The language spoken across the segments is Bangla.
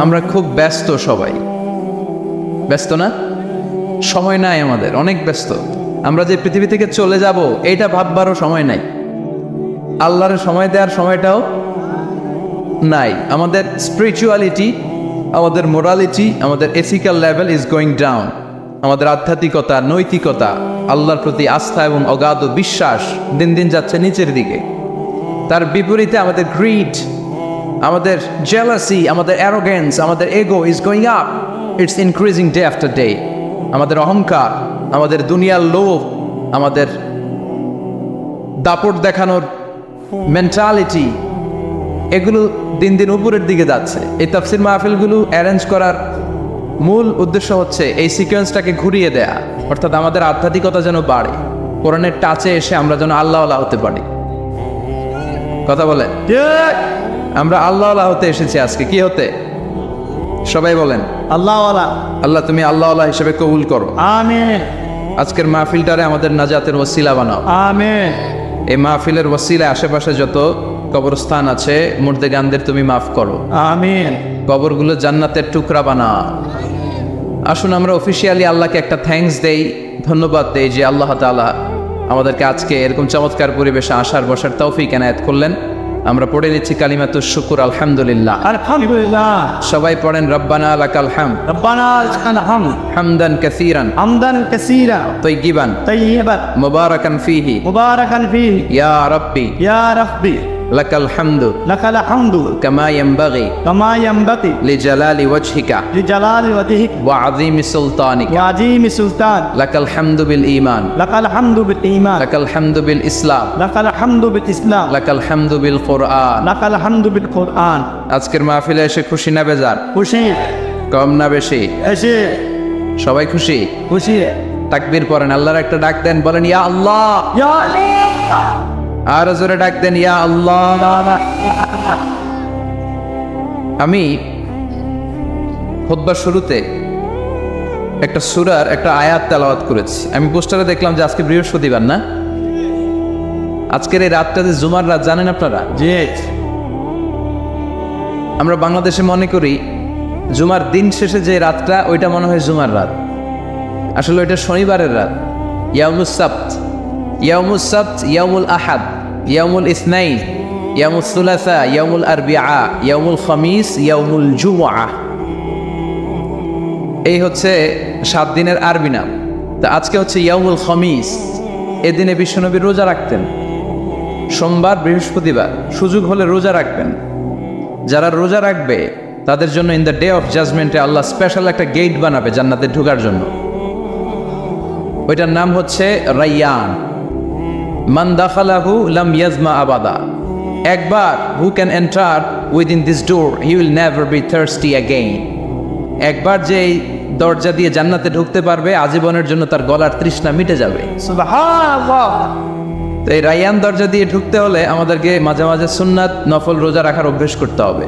আমরা খুব ব্যস্ত, সবাই ব্যস্ত না? সময় নাই আমাদের, অনেক ব্যস্ত। আমরা যে পৃথিবী থেকে চলে যাব এইটা ভাববারও সময় নাই, আল্লাহর সময় দেওয়ার সময়টাও নাই। আমাদের স্পিরিচুয়ালিটি, আমাদের মোরালিটি, আমাদের ethical level is going down. আমাদের আধ্যাত্মিকতা, নৈতিকতা, আল্লাহর প্রতি আস্থা এবং অগাধ বিশ্বাস দিন দিন যাচ্ছে নিচের দিকে। তার বিপরীতে আমাদের গ্রিড, আমাদের জেলাসি, আমাদের অ্যারোগেন্স, আমাদের এগো is going up, it's increasing day after day. আমাদের অহংকার, আমাদের দুনিয়ার লোভ, আমাদের দাপট দেখানোর মেন্টালিটি, এগুলো দিন দিন উপরের দিকে যাচ্ছে। এই তাফসির মাহফিলগুলো অ্যারেঞ্জ করার মূল উদ্দেশ্য হচ্ছে এই সিকোয়েন্সটাকে ঘুরিয়ে দেয়া, অর্থাৎ আমাদের আধ্যাত্মিকতা যেন বাড়ে, কোরআনের টাচে এসে আমরা যেন আল্লাহ আল্লাহ হতে পারি। কথা বলেন, আমরা আল্লাহ আল্লাহ হতে এসেছি আজকে। কি হতে? সবাই বলেন আল্লাহ ওয়ালা। আল্লাহ তুমি আল্লাহ আল্লাহ হিসেবে কবুল করো। আমিন আজকের মাহফিলটারে আমাদের নাজাতের ওসিলা বানাও। আমিন। এই মাহফিলের ওসিলা আশেপাশে যত কবরস্থান আছে মুর্দেগানদের তুমি মাফ করো। আমিন। কবরগুলো জান্নাতের টুকরা বানাও। আসুন আমরা অফিসিয়ালি আল্লাহকে একটা থ্যাঙ্কস দেই, ধন্যবাদ দেই যে আল্লাহ তাআলা আমাদেরকে আজকে এরকম চমৎকার পরিবেশে আসার বসার তৌফিক এনায়েত করলেন। আমরা পড়ে নিচ্ছি কালিমাতুশ শুকর, আলহামদুলিল্লাহ। আলহামদুলিল্লাহ। সবাই পড়েন রব্বানা লাকাল হামদ, রব্বানা লাকাল হামদ হামদান কাসীরান হামদান কাসীরা তাইয়িবান তাইয়িবান মুবারাকান ফীহি মুবারাকান ফীহি ইয়া রাব্বি ইয়া রাব্বি লাকাল হামদু লাকাল হামদু কামা ইয়ানবাগি কামা ইয়ানবাগি লিজালালি ওয়াজহিকা লিজালালি ওয়াজহিক ওয়া আযীমি সুলতানিকা ওয়া আযীমি সুলতান লাকাল হামদু বিল ঈমান লাকাল হামদু বিল ঈমান লাকাল হামদু বিল ইসলাম লাকাল হামদু বিল ইসলাম লাকাল হামদু বিল কুরআন। লাকাল হামদু বিল কুরআন। আজকের মাহফিলে এসে খুশি না বেজার? খুশি। কম না বেশি? এসে সবাই খুশি? খুশি। তাকবীর পড়েন, আল্লাহর একটা ডাক দেন, বলেন ইয়া আল্লাহ। ইয়া আল্লাহ। আর জোরে ডাক দেন ইয়া আল্লাহ। আমি খুতবার শুরুতে একটা সূরার একটা আয়াত তেলাওয়াত করেছি। আমি পোস্টারে দেখলাম যে আজকে বৃহস্পতিবার না, আজকের এই রাতটা যে জুমার রাত, জানেন আপনারা? জি। আমরা বাংলাদেশে মনে করি জুমার দিন শেষে যে রাতটা ওইটা মনে হয় জুমার রাত, আসলে ওইটা শনিবারের রাত। ইয়াউমুস সাবত, ইয়াউমুস সাবত, ইয়াউমুল আহাদ, ইয়াউমুল ইসনাইন, ইয়াউমুল সুলাসা, ইয়াউমুল আরবিআ, ইয়াউমুল খামিস, ইয়াউমুল জুমআ। এই হচ্ছে 7 দিনের আরবি নাম। তা আজকে হচ্ছে ইয়াউমুল খামিস। এদিনে বিশ্বনবী রোজা রাখতেন, সোমবার বৃহস্পতিবার, সুযোগ হলে রোজা রাখবেন। যারা রোজা রাখবে তাদের জন্য ইন দ্য ডে অফ জাজমেন্টে আল্লাহ স্পেশাল একটা গেট বানাবে জান্নাতে ঢোকার জন্য। ওইটার নাম হচ্ছে রাইয়ান। মান দাখালাহু লাম ইয়াজমা আবাদা। একবার who can enter within this door he will never be thirsty again. একবার যে এই দরজা দিয়ে জান্নাতে ঢুকতে পারবে আজীবনের জন্য তার গলার তৃষ্ণা মিটে যাবে। সুবহানাল্লাহ। তো এই রাইয়ান দরজা দিয়ে ঢুকতে হলে আমাদেরকে মাঝে মাঝে সুন্নাত নফল রোজা রাখার অভ্যেস করতে হবে।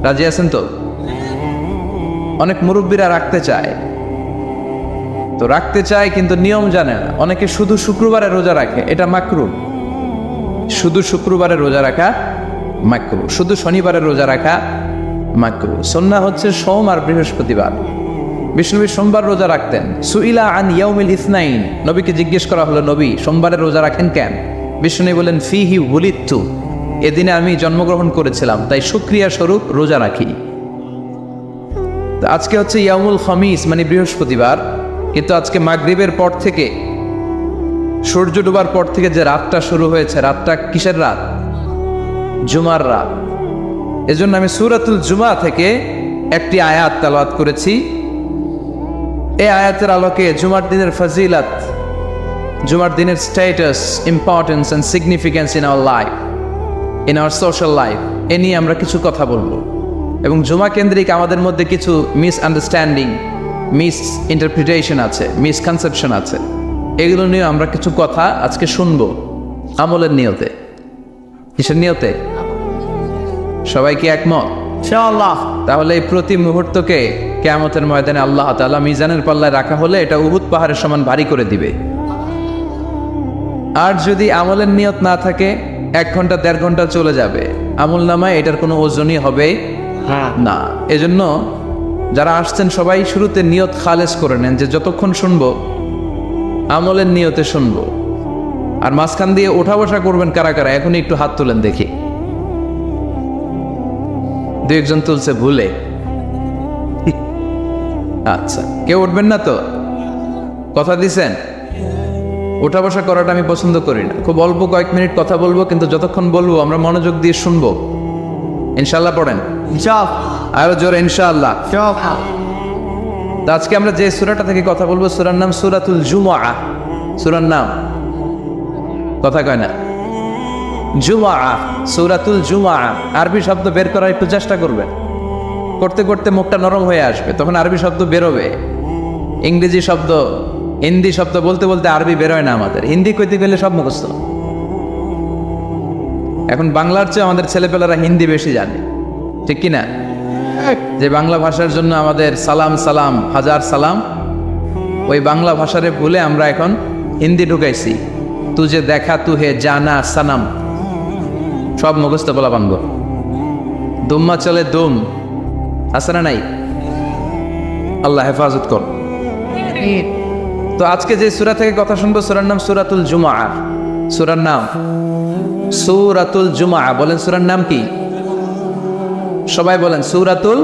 রাজি আছেন তো? অনেক মুরব্বীরা রাখতে চায়, তো রাখতে চায় কিন্তু নিয়ম জানে না। অনেকে শুধু শুক্রবারে রোজা রাখে, এটা মাকরু। শুধু শুক্রবারে রোজা রাখা মাকরু, শুধু শনিবারে রোজা রাখা মাকরু। সুন্নাহ হচ্ছে সোম আর বৃহস্পতিবার। বিষ্ণুনবী সোমবার রোজা রাখতেন। সুইলা আন ইয়াউমিল ইসনাইন, নবীকে জিজ্ঞেস করা হলো, নবী সোমবারে রোজা রাখেন কেন? বিষ্ণুনবী বলেন ফিহি উলিদতু, এদিনে আমি জন্মগ্রহণ করেছিলাম তাই শুকরিয়া স্বরূপ রোজা রাখি। তো আজকে হচ্ছে ইয়াউমুল খামিস মানে বৃহস্পতিবার, কিন্তু আজকে মাগরিবের পর থেকে, সূর্য ডোবার পর থেকে যে রাতটা শুরু হয়েছে, রাতটা কিসের রাত? জুমার রাত। এজন্য আমি সূরাতুল জুমা থেকে একটি আয়াত তেলাওয়াত করেছি। এই আয়াতের আলোকে জুমার দিনের ফজিলত, জুমার দিনের status, importance and significance in our life, in our social life, এ নিয়ে আমরা কিছু কথা বলবো। এবং জুমা কেন্দ্রিক আমাদের মধ্যে কিছু মিসআন্ডারস্ট্যান্ডিং, মিস ইন্টারপ্রিটেশন আছে, মিসকনসেপশন আছে, এগুলো নিয়ে আমরা কিছু কথা আজকে শুনবো আমলের নিয়তে। কিসের নিয়তে? সবাই কি একমত? ইনশাআল্লাহ। তাহলে এই প্রতি মুহূর্তকে কিয়ামতের ময়দানে আল্লাহ তাআলা মিজানের পাল্লায় রাখা হলে এটা উহুদ পাহাড়ের সমান ভারী করে দিবে। আর যদি আমলের নিয়ত না থাকে 1 ঘন্টা 1.5 ঘন্টা চলে যাবে, আমল নামায় এটার কোনো ওজনই হবে হ্যাঁ না। এজন্য যারা আসছেন সবাই শুরুতে নিয়ত খালেস করে নেন যে যতক্ষণ শুনবো আমলের নিয়তে শুনবো। আর মাঝখান দিয়ে ওঠা বসা করবেন কারা কারা, এখনই একটু হাত তুলেন দেখি। দু একজন তুলছে ভুলে। আচ্ছা, কেউ উঠবেন না তো? কথা দিছেন? ওঠা বসা করাটা আমি পছন্দ করি না। খুব অল্প কয়েক মিনিট কথা বলবো, কিন্তু যতক্ষণ বলবো আমরা মনোযোগ দিয়ে শুনবো। ইনশাল্লাহ পড়েন, চপ আরো জোরে ইনশাআল্লাহ। চপ তো আজকে আমরা যে সূরাটা থেকে কথা বলবো, সূরার নাম সূরাতুল জুমআহ। সূরার নাম কথা কয় না, জুমআহ, সূরাতুল জুমআহ। আরবি শব্দ বের করার একটু চেষ্টা করবেন, করতে করতে মুখটা নরম হয়ে আসবে, তখন আরবি শব্দ বেরোবে। ইংরেজি শব্দ, হিন্দি শব্দ বলতে বলতে আরবি বেরোয় না আমাদের। হিন্দি কইতে গেলে সব মুখস্থ। এখন বাংলার চেয়ে আমাদের ছেলেপেলেরা হিন্দি বেশি জানে, ঠিক কি না? যে বাংলা ভাষার জন্য আমাদের সালাম সালাম হাজার সালাম, ওই বাংলা ভাষারে ভুলে আমরা এখন হিন্দি ঢুকাইছি। তুজে দেখা তু হে জানা সানাম, সব মুখস্থ বলা বানব। দুম্মা চলে দুম, আছে না নাই? আল্লাহ হেফাজত কর। তো আজকে যে সূরা থেকে কথা শুনবো, সূরার নাম সূরাতুল জুমআহ। সূরার নাম সূরাতুল জুমআহ। বলেন সূরার নাম কি? সবাই বলেন সূরাতুল,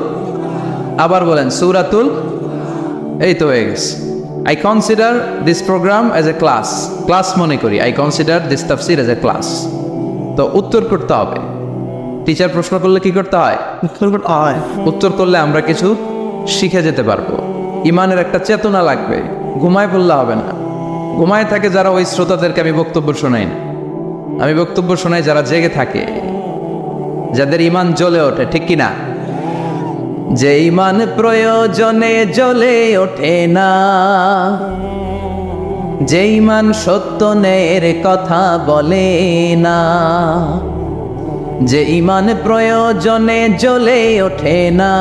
আবার বলেন সূরাতুল। এই তো হয়ে গেছে। I consider this program as a class. Class মনে করি। আই কনসিডার দিস তাফসির অ্যাজ এ ক্লাস। তো উত্তর করতে হবে। টিচার প্রশ্ন করলে কি করতে হয়? উত্তর করলে আমরা কিছু শিখে যেতে পারবো। ইমানের একটা চেতনা লাগবে। ঘুমায় পড়লে হবে না। ঘুমায় থাকে যারা, ওই শ্রোতাদেরকে আমি বক্তব্য শোনাই না। আমি বক্তব্য শোনাই যারা জেগে থাকে, যাদের ইমান জ্বলে ওঠে, ঠিক কি না? যে ইমান প্রয়োজনে জ্বলে ওঠে না, যে ইমান সত্য ন্যায়ের কথা বলে না, যে ইমান প্রয়োজনে জ্বলে ওঠে না,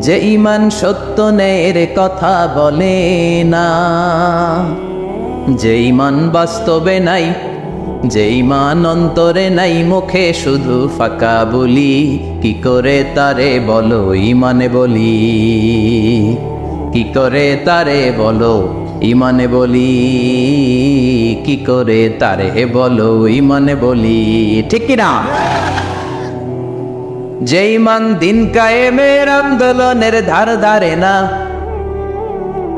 যে ইমান সত্য ন্যায়ের কথা বলে না, যে ইমান বাস্তবে নাই, যে ইমান অন্তরে নাই, মুখে শুধু ফাঁকা বলি, কি করে তারে বলো ইমানে বলি, কি করে তারে বলো ইমানে বলি, কি করে তারে বলো ইমানে বলি, ঠিক কিনা? যে ইমান দিন কায়েমের আন্দোলনের ধার ধারে না,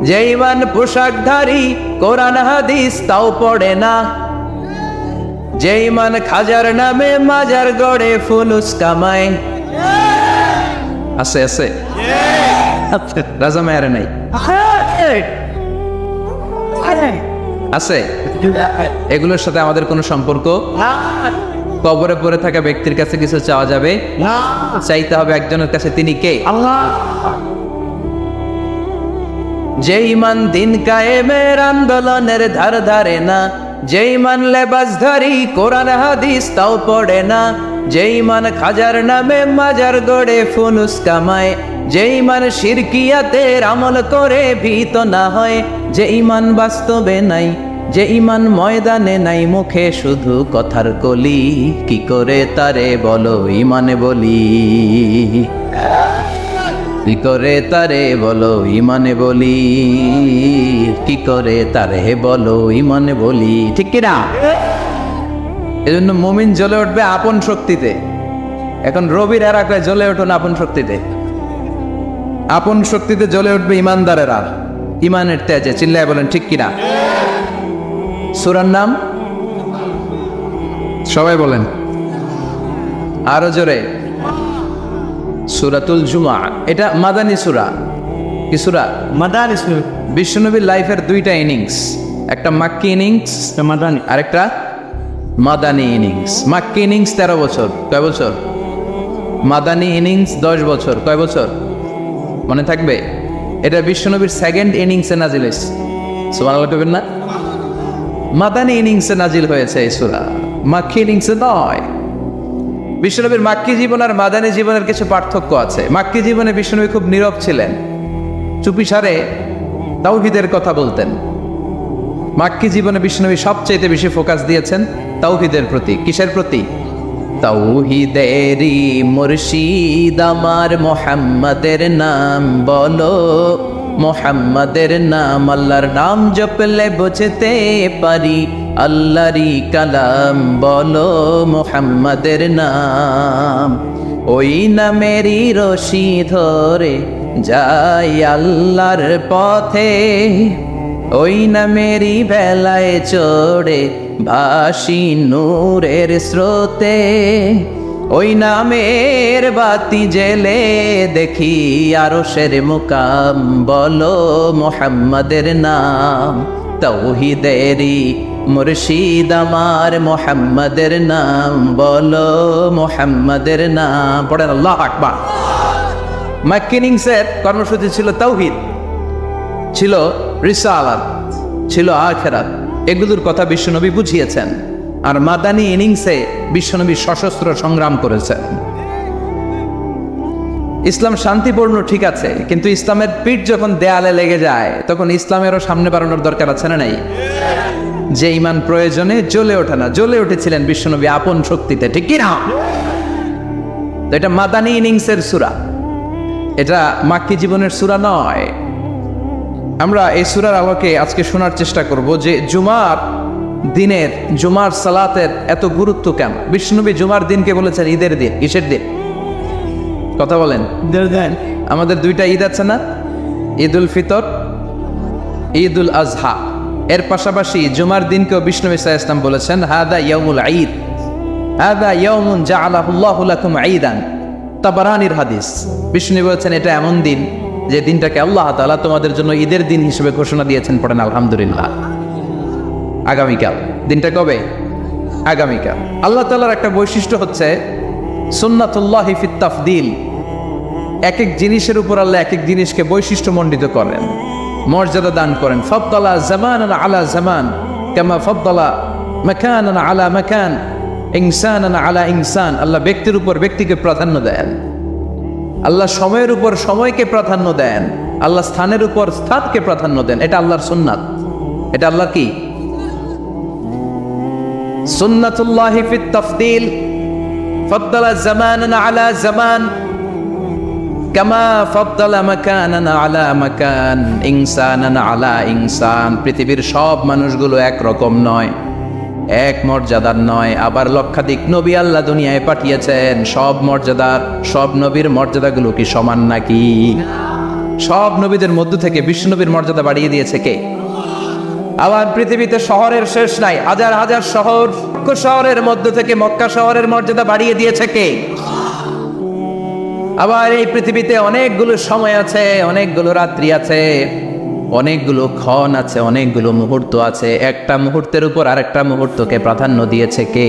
যে ইমান পোশাকধারী কোরআন হাদিস তাও পড়ে না, যে ইমান খাজার নামে মাজার গড়ে ফুলুস কামায়। আছে আছে রাজা মেয়ারে নাই? আছে। এগুলোর সাথে আমাদের কোনো সম্পর্ক? কবরে পড়ে থাকা ব্যক্তির কাছে কিছু চাওয়া যাবে? চাইতে হবে একজনের কাছে। তিনি কে? আল্লাহ। যে ইমান দিন কায়েমের আন্দোলনের ধার ধারে না, যে ইমান লেবাসধারী কোরআন হাদিস তাও পড়ে না, যে ইমান খাজার নামে মাজার গড়ে ফুলুস কামায়, যে ইমান শিরকিয়াতের আমল করে ভীত না হয়, যে ইমান বাস্তবে নাই, যে ইমান ময়দানে নাই, মুখে শুধু কথার কলি, কি করে তারে বলো ইমানে বলি, কি করে তারে বলো ইমানে বলি, কি করে তারে বলো ইমানে বলি, ঠিক কিনা? এজন্য মুমিন জ্বলে উঠবে আপন শক্তিতে। এখন রবির এলাকায় জ্বলে উঠুন আপন শক্তিতে। আপন শক্তিতে জ্বলে উঠবে ইমানদারেরা ইমানের তেজে। চিল্লায় বলেন ঠিক কিনা? সূরার নাম সবাই বলেন আরো জোরে, সূরাতুল জুমআহ। এটা মাদানী সূরা। কি সূরা? মাদানী সূরা। বিশ্বনবীর লাইফের দুইটা ইনিংস, একটা মাক্কি ইনিংস, মাদানী, আরেকটা মাদানী ইনিংস। মাক্কি ইনিংস 13 বছর। কয় বছর? মাদানী ইনিংস 10 বছর। কয় বছর মনে থাকবে? এটা বিশ্বনবীর সেকেন্ড ইনিংসে নাজিল হয়েছে। সুবহানাল্লাহ কইবেন না? মাদানী ইনিংসে নাজিল হয়েছে এই সূরা, মাক্কি ইনিংসে নয়। বিশ্বনবীর মাক্কি জীবন আর মাদানী জীবনের কিছু পার্থক্য আছে। মাক্কি জীবনে বিশ্বনবী খুব নীরব ছিলেন, চুপিসারে তাওহীদের কথা বলতেন। মাক্কি জীবনে বিশ্বনবী সবচেয়ে বেশি ফোকাস দিয়েছেন তাওহীদের প্রতি। কিসের প্রতি? তাওহীদেরই মুর্শিদ আমার মোহাম্মদের নাম বলো, মোহাম্মদের নাম, আল্লাহর নাম জপলে বুঝতে পারি আল্লাহরই কালাম বলো, মোহাম্মদের নাম। ওই নামেরই রশি ধরে যাই আল্লাহর পথে, ওই নামেরই ভেলায় চড়ে ভাসি নূরের স্রোতে, ওই নামের বাতি জেলে দেখি আরশের মুকাম বলো, মোহাম্মদের নাম। তাওহীদেরই মুর্শিদ আমার মোহাম্মদের নাম বলো, মোহাম্মদের নাম। পড়েন আল্লাহু আকবার। ম্যাকিনিংসের কর্মসূচি ছিল তাওহীদ, ছিল রিসালাত, ছিল আখিরাত, এগুলোর কথা বিশ্বনবী বুঝিয়েছেন। আর মাদানী ইনিংসে বিশ্বনবী সশস্ত্র সংগ্রাম করেছেন। ইসলাম শান্তিপূর্ণ ঠিক আছে, কিন্তু ইসলামের পিঠ যখন দেয়ালে লেগে যায় তখন ইসলামেরও সামনে বাড়ানোর দরকার আছে না নাই? যে ইমান প্রয়োজনে জ্বলে ওঠে না, জ্বলে উঠেছিলেন বিশ্বনবী আপন শক্তিতে, ঠিক কি না? তো এটা মাদানী ইনিংসের সূরা, এটা মাক্কি জীবনের সূরা নয়। আমরা এই সূরার আলোকে আজকে শোনার চেষ্টা করব যে জুমার দিনের, জুমার সালাতের এত গুরুত্ব কেন। বিশ্বনবী জুমার দিনকে বলেছেন ঈদের দিন। কিসের দিন? কথা বলেন। দেন আমাদের দুইটা ঈদ আছে না, ঈদ উল ফিতর, ঈদ উল আজহা। এর পাশাপাশি জুমার দিনকেও বিশ্বনবী সাল্লাল্লাহু আলাইহি ওয়াসাল্লাম বলেছেন হাদা ইয়াউমুল ঈদ, হাদা ইয়াউমুন জাআলাহুল্লাহু লাকুম ঈদান। তাবারানির হাদিস। বিশ্বনবী বলেছেন এটা এমন দিন যে দিনটাকে আল্লাহ তাআলা তোমাদের জন্য ঈদের দিন হিসেবে ঘোষণা দিয়েছেন। পড়েন আলহামদুলিল্লাহ। আগামীকাল। দিনটা কবে? আগামীকাল। আল্লাহ তাআলার একটা বৈশিষ্ট্য হচ্ছে সুন্নাতুল্লাহি ফিত তাফদিল। এক এক জিনিসের উপর আল্লাহ এক এক জিনিসকে বৈশিষ্ট্যমণ্ডিত করেন, মর্যাদা দান করেন। ফাদ্দালা জামানান আলা জামান কামা ফাদ্দালা মাকানান আলা মাকান, ইনসানান আলা ইনসান। আল্লাহ ব্যক্তির উপর ব্যক্তিকে প্রাধান্য দেন, আল্লাহ সময়ের উপর সময়কে প্রাধান্য দেন, আল্লাহ স্থানের উপর স্থানকে প্রাধান্য দেন। এটা আল্লাহর সুন্নাত। এটা আল্লাহর কি? সুন্নাতুল্লাহি ফিত তাফদিল। ফাদ্দালা জামানান আলা জামান কামা ফাদ্দালা মাকানান আলা মাকান, ইনসানান আলা ইনসান। পৃথিবীর সব মানুষগুলো একরকম নয়, এক মর্যাদার নয়। আবার লক্ষাধিক নবী আল্লাহ দুনিয়ায় পাঠিয়েছেন, সব মর্যাদার, সব নবীর মর্যাদাগুলো কি সমান নাকি? সব নবীদের মধ্য থেকে বিশ্বনবীর মর্যাদা বাড়িয়ে দিয়েছে কে? আবার পৃথিবীতে শহরের শেষ নাই, হাজার হাজার শহর, শহরের মধ্য থেকে মক্কা শহরের মর্যাদা বাড়িয়ে দিয়েছে কে? আবার এই পৃথিবীতে অনেকগুলো সময় আছে, অনেকগুলো রাত্রি আছে, অনেকগুলো ক্ষণ আছে, অনেকগুলো মুহূর্ত আছে। একটা মুহূর্তের উপর আরেকটা মুহূর্তকে প্রাধান্য দিয়েছে কে?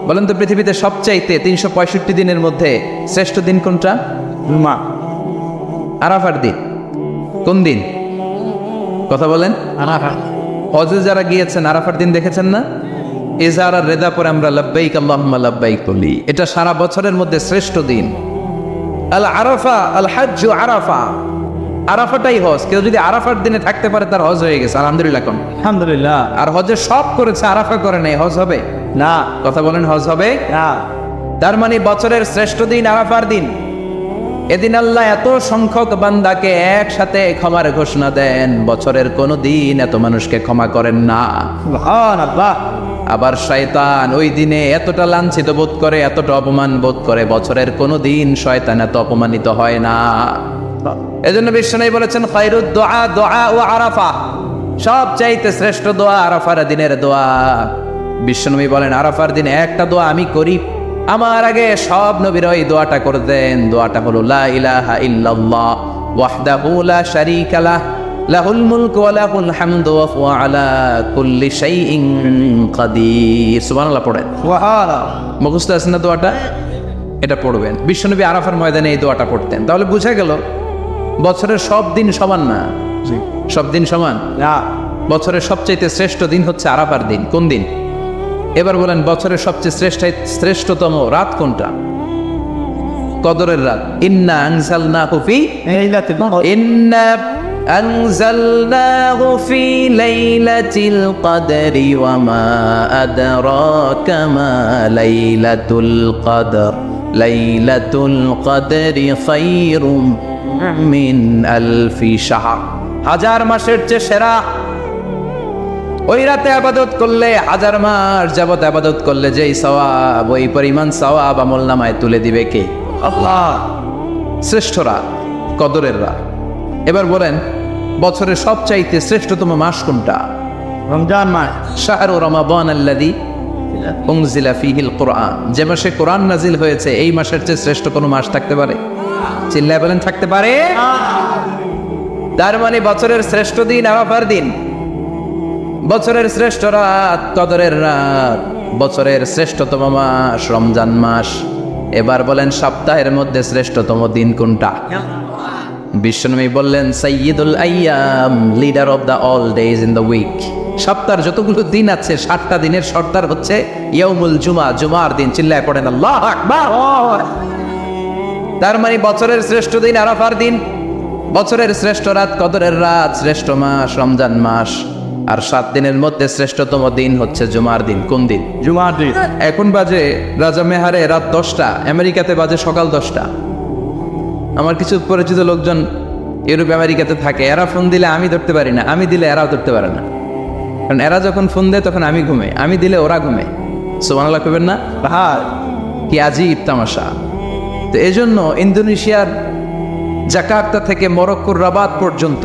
বলেন তো, পৃথিবীতে সবচাইতে 365 দিনের মধ্যে শ্রেষ্ঠ দিন কোনটা? জুমা। আরাফার দিন। কোন দিন? কথা বলেন। আরাফা। হজে যারা গিয়েছেন আরাফার দিন দেখেছেন না? ইজহার আর রেদা পরে আমরা লাব্বাইক আল্লাহুম্মা লাব্বাইক বলি। এটা সারা বছরের মধ্যে শ্রেষ্ঠ দিন। আল আরাফা আল হাজ্জু আরাফা। আরাফাটাই হজ। কেউ যদি আরাফার দিনে থাকতে পারে তার হজ হয়ে গেছে, আলহামদুলিল্লাহ। কোন? আলহামদুলিল্লাহ। আর হজে সব করেছে, আরাফা করে নাই, হজ হবে না। কথা বলেন, হজ হবে না। তার মানে বছরের শ্রেষ্ঠ দিন আরাফার দিন। এদিন আল্লাহ এত সংখ্যক বান্দাকে একসাথে ক্ষমার ঘোষণা দেন, বছরের কোনো দিন এত মানুষকে ক্ষমা করেন না। সুবহানাল্লাহ। আবার শয়তান ওই দিনে এতটা লাঞ্ছিত বোধ করে, এতটা অপমান বোধ করে, বছরের কোনো দিন শয়তান এত অপমানিত হয় না। এজন্য বিশ্বনবী বলেছেন খায়রুদ দুআ দুআ ও আরাফা। সব চাইতে শ্রেষ্ঠ দোয়া আরাফার দিনের দোয়া। বিশ্বনবী বলেন আরাফার দিনে একটা দোয়া আমি করি, আমার আগে সব নবীরা ওই দোয়াটা করতেন। দোয়াটা হলো লা ইলাহা ইল্লাল্লাহ ওয়াহদাহু লা শারীকা লাহ লাহুল মুলকু ওয়া লাহুল হামদু ওয়া হুয়া আলা কুল্লি শাইইন কাদির। সুবহানাল্লাহ পড়েন। সুবহানাল্লাহ। মুখস্থ আছে না দোয়াটা? এটা পড়বেন। বিশ্বনবী আরাফার ময়দানে এই দোয়াটা পড়তেন। তাহলে বোঝা গেল বছরের সব দিন সমান না। সব দিন সমান না। বছরের সবচেয়ে শ্রেষ্ঠ দিন হচ্ছে আরাফার দিন। কোন দিন? এবার বলেন বছরের সবচেয়ে শ্রেষ্ঠতম রাত কোনটা? কদরের রাত। ইন্না আনজালনাহু ফি লাইলাতুল কদর। ইন্না أنزلناه في ليلة القدر وما أدراك ما ليلة القدر ليلة القدر خير من ألف شهر হাজার মাসের চেয়ে সেরা ওই রাতে আবাদত করলে হাজার মাস যাবত আবাদত করলে যেই সওয়াব ওই পরিমাণ সওয়াব আমলনামায় তুলে দিবে কে? আল্লাহ। শ্রেষ্ঠ রাত, কদরের রাত। এবার বলেন বছরের সবচাইতে শ্রেষ্ঠতম মাস কোনটা? রমজান মাস। শাহরু রমাদান আল্লাযী উনজিলা ফীহিল কুরআন, যে মাসে কোরআন নাজিল হয়েছে এই মাসের চেয়ে শ্রেষ্ঠ কোনো মাস থাকতে পারে? চিল্লায় বলেন থাকতে পারে? তার মানে বছরের শ্রেষ্ঠ দিন আরাফার দিন, বছরের শ্রেষ্ঠ রাত কদরের রাত, বছরের শ্রেষ্ঠতম মাস রমজান মাস। এবার বলেন সপ্তাহের মধ্যে শ্রেষ্ঠতম দিন কোনটা? বিশ্বনবী বললেন সাইয়্যিদুল আইয়াম, leader of the all days in the week. সপ্তাহের যতগুলো দিন আছে 7টা দিনের সর্দার হচ্ছে ইয়াউমুল জুমা, জুমার দিন। চিল্লায় পড়েন আল্লাহু আকবার। তার মানে বছরের শ্রেষ্ঠ দিন আরাফার দিন, বছরের শ্রেষ্ঠ রাত কদরের রাত, শ্রেষ্ঠ মাস রমজান মাস, আর 7 দিনের মধ্যে শ্রেষ্ঠতম দিন হচ্ছে জুমার দিন। কোন দিন? জুমার দিন। এখন বাজে রাজা মেহারে রাত 10টা, আমেরিকাতে বাজে সকাল 10টা। আমার কিছু পরিচিত লোকজন ইউরোপ আমেরিকাতে থাকে, এরা ফোন দিলে আমি ধরতে পারি না, আমি দিলে এরাও ধরতে পারে না। কারণ এরা যখন ফোন দেয় তখন আমি ঘুমে, আমি দিলে ওরা ঘুমে। সুবহানাল্লাহ কইবেন না? ভাই কি আজীব তামাশা। তো এজন্য ইন্দোনেশিয়ার জাকার্তা থেকে মরক্কোর রাবাত পর্যন্ত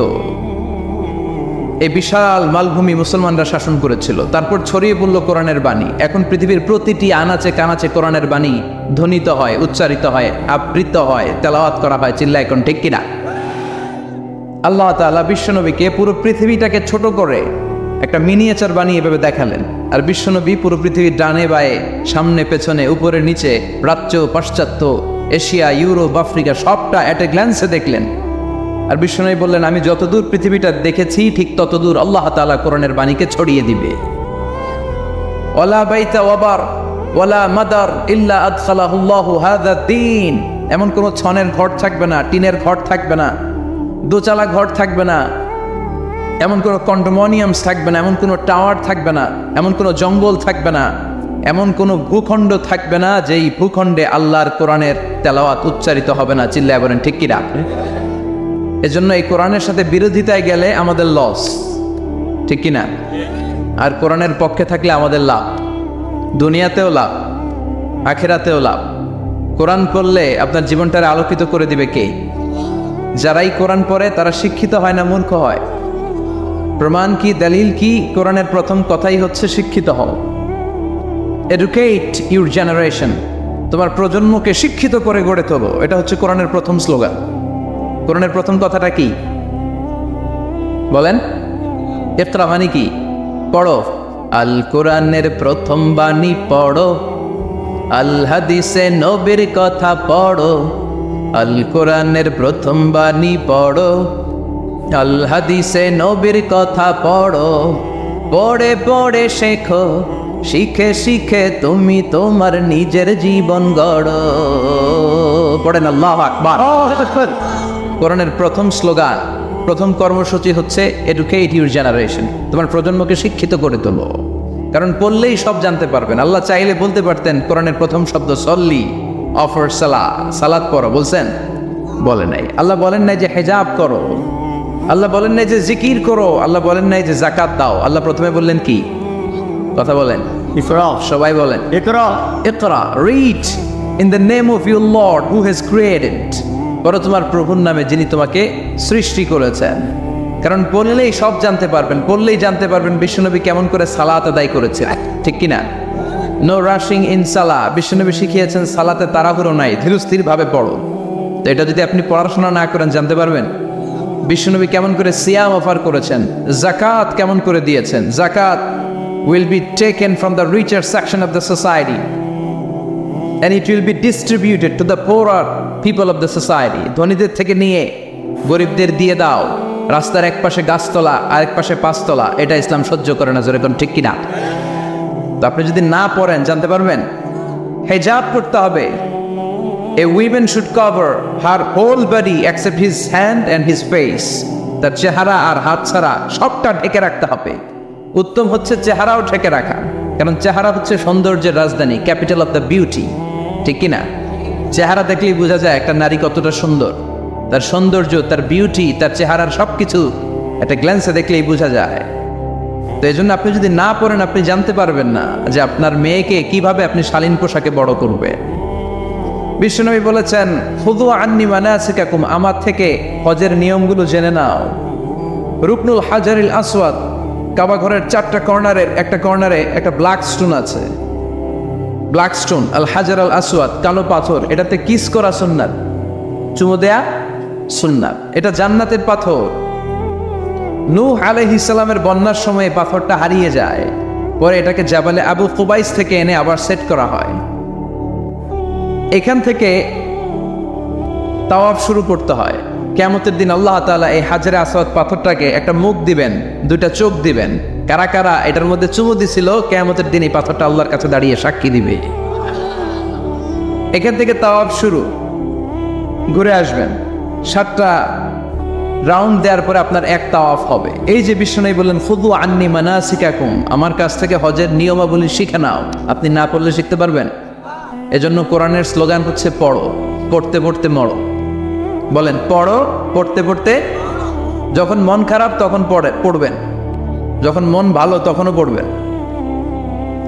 এই বিশাল মালভূমি মুসলমানরা শাসন করেছিল। তারপর ছড়িয়ে পড়ল কোরআনের বাণী। এখন পৃথিবীর প্রতিটি আনাচে কানাচে কোরআনের বাণী ধ্বনিত হয়, উচ্চারিত হয়, আবৃত্ত হয়, তেলাওয়াত করা হয়। চিল্লা এখন ঠিক কিনা? আল্লাহ তাআলা বিশ্বনবীকে পুরো পৃথিবীটাকে ছোট করে একটা মিনিয়েচার বানিয়ে এভাবে দেখালেন। আর বিশ্বনবী পুরো পৃথিবীর ডানে বায়ে, সামনে পেছনে, উপরে নিচে, প্রাচ্য পাশ্চাত্য, এশিয়া, ইউরোপ, আফ্রিকা সবটা অ্যাট এ গ্ল্যান্সে দেখলেন। আর বিশ্বনবী বললেন আমি যতদূর পৃথিবীটা দেখেছি ঠিক ততদূর আল্লাহ তাআলা কোরআনের বাণীকে ছড়িয়ে দিবে। ওয়ালা বাইতা ওয়াবার ওয়ালা মাদার ইল্লা আদখালাহুল্লাহু হাযা দ্বীন, এমন কোনো ছনের ঘর থাকবে না, টিনের ঘর থাকবে না, দোচালা ঘর থাকবে না, এমন কোনো কন্ডোমিনিয়ামস থাকবে না, এমন কোনো টাওয়ার থাকবে না, এমন কোনো জঙ্গল থাকবে না, এমন কোনো ভূখণ্ড থাকবে না যেই ভূখণ্ডে আল্লাহর কোরআনের তেলাওয়াত উচ্চারিত হবে না। চিল্লায় বলেন ঠিক কিনা? এজন্য এই কোরআনের সাথে বিরোধিতায় গেলে আমাদের লস, ঠিক কিনা? আর কোরআনের পক্ষে থাকলে আমাদের লাভ, দুনিয়াতেও লাভ, আখিরাতেও লাভ। কোরআন পড়লে আপনার জীবনটারে আলোকিত করে দিবে কে? যারাই কোরআন পড়ে তারা শিক্ষিত হয় না মূর্খ হয়। প্রমাণ কি, দলিল কি? কোরআনের প্রথম কথাই হচ্ছে শিক্ষিত হও। এডুকেট ইউর জেনারেশন, তোমার প্রজন্মকে শিক্ষিত করে গড়ে তোলো। এটা হচ্ছে কোরআনের প্রথম স্লোগান। কোরআনের প্রথম কথাটা কি বলেন? ইকরা মানে কি? পড়ো। আল কোরআনের প্রথম বাণী পড়ো, আল হাদিসে নবীর কথা পড়ো। আল কোরআনের প্রথম বাণী পড়ো, আল হাদিসে নবীর কথা পড়ো। পড়ে পড়ে শেখো, শিখে শিখে তুমি তোমার নিজের জীবন গড়ো। পড়েন আল্লাহু আকবার। কোরআনের প্রথম স্লোগান, প্রথম কর্মসূচি হচ্ছে এডুকেট ইউর জেনারেশন, তোমার প্রজন্মকে শিক্ষিত করে তোলো। কারণ পড়লেই সব জানতে পারবেন। আল্লাহ চাইলে বলতে পারতেন কোরআনের প্রথম শব্দ সল্লি, অফার সালাত, সালাত পড়ো, বলছেন? বলে নাই। আল্লাহ বলেন নাই যে হিজাব করো, আল্লাহ বলেন নাই যে জিকির করো, আল্লাহ বলেন নাই যে যাকাত দাও। আল্লাহ প্রথমে বললেন কি? কথা বলেন, ইকরা। সবাই বলেন ইকরা। ইকরা, read in the name of your lord who has created, পড়ো তোমার প্রভুর নামে যিনি তোমাকে সৃষ্টি করেছেন। কারণ পড়লেই সব জানতে পারবেন, পড়লেই জানতে পারবেন বিশ্বনবী কেমন করে সালাত আদায় করেছেন, ঠিক কিনা? নো রাশিং ইন সালা, বিশ্বনবী শিখিয়েছেন সালাতে তাড়াহুড়ো নাই, ধীরস্থির ভাবে পড়ো। তো এটা যদি আপনি পড়াশোনা না করেন জানতে পারবেন? বিশ্বনবী কেমন করে সিয়াম অফার করেছেন, জাকাত কেমন করে দিয়েছেন। জাকাত will be taken from the richer section of the society and it will be distributed to the poorer people of the society. ধনীদের থেকে নিয়ে গরিবদের দিয়ে দাও। রাস্তার এক পাশে গাছতলা আর এক পাশে পাঁচতলা, এটা ইসলাম সহ্য করে না। যেরকম ঠিক কিনা? তো আপনি যদি না পড়েন জানতে পারবেন? হিজাব পড়তে হবে। A woman should cover her whole body except his hand and his face. তার চেহারা আর হাত ছাড়া সবটা ঢেকে রাখতে হবে। উত্তম হচ্ছে চেহারাও ঢেকে রাখা, কারণ চেহারা হচ্ছে সৌন্দর্যের রাজধানী, ক্যাপিটাল অফ দ্য বিউটি, ঠিক কিনা? চেহারা দেখলেই বোঝা যায় একটা নারী কতটা সুন্দর, তার সৌন্দর্য, তার বিউটি, তার চেহারার সবকিছু একটা গ্ল্যান্সে দেখলেই বোঝা যায়। তো এই জন্য আপনি যদি না পড়েন আপনি জানতে পারবেন না যে আপনার মেয়েকে কিভাবে আপনি শালীন পোশাকে বড় করবে। বিশ্বনবী বলেছেন, খুযু আন্নী মানাসিকাকুম, আমার থেকে হজের নিয়মগুলো জেনে নাও। রুকনুল হাজারিল আসওয়াদ, কাবা ঘরের 4টা কর্নারের একটা কর্নারে একটা ব্ল্যাক স্টোন আছে, ব্ল্যাক স্টোন, আল হাজার আল আসওয়াদ, কালো পাথর, এটাতে কিস করা সুন্নাত, চুমু দেয়া সুন্নাত, এটা জান্নাতের পাথর। নূহ আলাইহিস সালামের বন্যার সময় পাথরটা হারিয়ে যায়, পরে এটাকে জাবালে আবু কুবাইস থেকে এনে আবার সেট করা হয়। এখান থেকে তাওয়াফ শুরু করতে হয়। কিয়ামতের দিন আল্লাহ তাআলা এই হাজারে আসওয়াদ পাথরটাকে একটা মুখ দিবেন, 2টা চোখ দিবেন। কারা কারা এটার মধ্যে চুমু দিছিল কিয়ামতের দিন এই পাথরটা আল্লাহর কাছে দাঁড়িয়ে সাক্ষী দিবে। এখান থেকে তাওয়াফ শুরু, ঘুরে আসবেন, 7টা রাউন্ড দেওয়ার পরে আপনার এক তাওয়াফ হবে। এই যে বিশ্বনবী বললেন, খুযু আন্নী মানাসিকাকুম, আমার কাছ থেকে হজের নিয়মাবলী শিখে নাও। আপনি না পড়লে শিখতে পারবেন? এজন্য কোরআনের স্লোগান হচ্ছে পড়ো, পড়তে পড়তে মরো। বলেন, পড়ো, পড়তে পড়তে। যখন মন খারাপ তখন পড়বেন, যখন মন ভালো তখনও পড়বেন,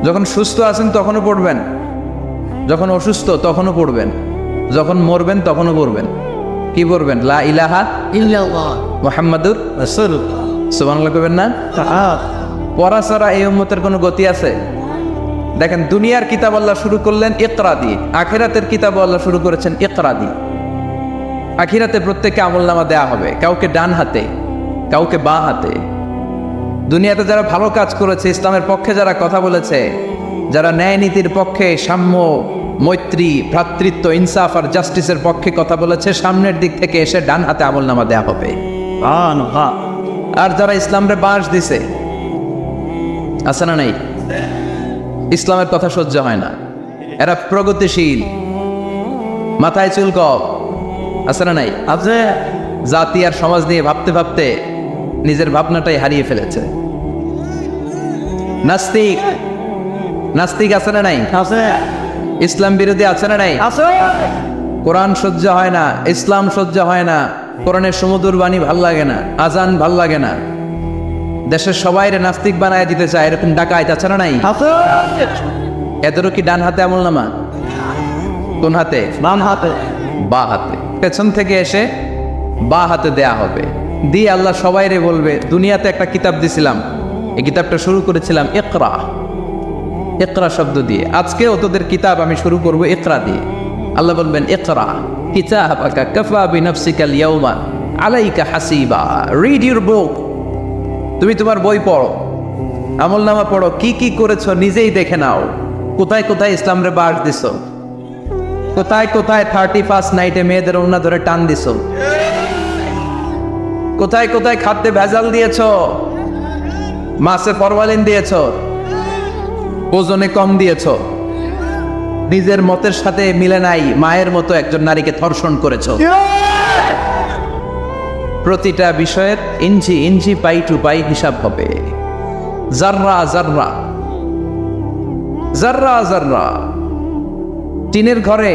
যখন সুস্থ আছেন তখনও পড়বেন, যখন অসুস্থ তখনও পড়বেন, যখন মরবেন তখনও পড়বেন। কি পড়বেন? লা ইলাহা ইল্লাল্লাহ মুহাম্মাদুর রাসূলুল্লাহ। সুবহানাল্লাহ কইবেন না? পড়া ছাড়া এই উম্মতের কোনো গতি আছে? দেখেন, দুনিয়ার কিতাব আল্লাহ শুরু করলেন ইকরা দিয়ে, আখিরাতের কিতাব আল্লাহ শুরু করেছেন ইকরা দিয়ে। আখিরাতে প্রত্যেককে আমলনামা দেয়া হবে, কাউকে ডান হাতে, কাউকে বাঁ হাতে। দুনিয়াতে যারা ভালো কাজ করেছে, ইসলামের পক্ষে যারা কথা বলেছে, যারা ন্যায় নীতির পক্ষে, সাম্য, মৈত্রী, ভ্রাতৃত্ব, ইনসাফ আর জাস্টিসের পক্ষে কথা বলেছে, সামনের দিক থেকে এসে ডান হাতে আমলনামা দেয়া হবে। আর যারা ইসলামরে বাঁশ দিছে, আছে না নাই? ইসলামের কথা সহ্য হয় না, এরা প্রগতিশীল, মাথায় চুল কম, আছে না নাই? আছে। জাতি আর সমাজ নিয়ে ভাবতে ভাবতে নিজের ভাবনাটাই হারিয়ে ফেলেছে। নাস্তিক, নাস্তিক আছে না নাই? আছে। ইসলাম বিরোধী আছে না নাই? আছে। কোরআন সহ্য হয় না, ইসলাম সহ্য হয় না, কোরআনের সুমধুর বাণী ভাল লাগে না, আজান ভাল লাগে না, দেশের সবাইরে নাস্তিক বানায় দিতে চায়, এরকম ডাকাইত আছে না নাই? আছে। এদেরও কি ডান হাতে আমলনামা? কোন হাতে? বাম হাতে। বা হাতে। পেছন থেকে এসে বা হাতে দেয়া হবে। দিয়ে আল্লাহ সবাইরে বলবে, দুনিয়াতে একটা কিতাব দিছিলাম, এই কিতাবটা শুরু করেছিলাম ইকরা, ইকরা শব্দ দিয়ে। আজকেও তোদের কিতাব আমি শুরু করব ইকরা দিয়ে। আল্লাহ বলবেন, ইকরা কিতাবাকা কাফা বিনাফসিকাল ইয়াউমা আলাইকা হাসিবা, রিড ইউর বুক, তুমি তোমার বই পড়ো, আমলনামা পড়ো, কি কি করেছো নিজেই দেখে নাও। কোথায় কোথায় ইসলামরে বাস দিছো, কোথায় কোথায় 31 নাইটে মেয়েদের ওড়না ধরে টান দিছো, কোথায় কোথায় খাদ্যে ভেজাল দিয়েছ, মাছে ফরমালিন দিয়েছ, ওজনে কম দিয়েছ, নিজের মতের সাথে মিলে নাই মায়ের মতো একজন নারীকে ধর্ষণ করেছ। প্রতিটা বিষয়ের ইঞ্চি ইঞ্চি, পাই টু পাই হিসাব হবে। জাররা জাররা, জাররা জাররা। টিনের ঘরে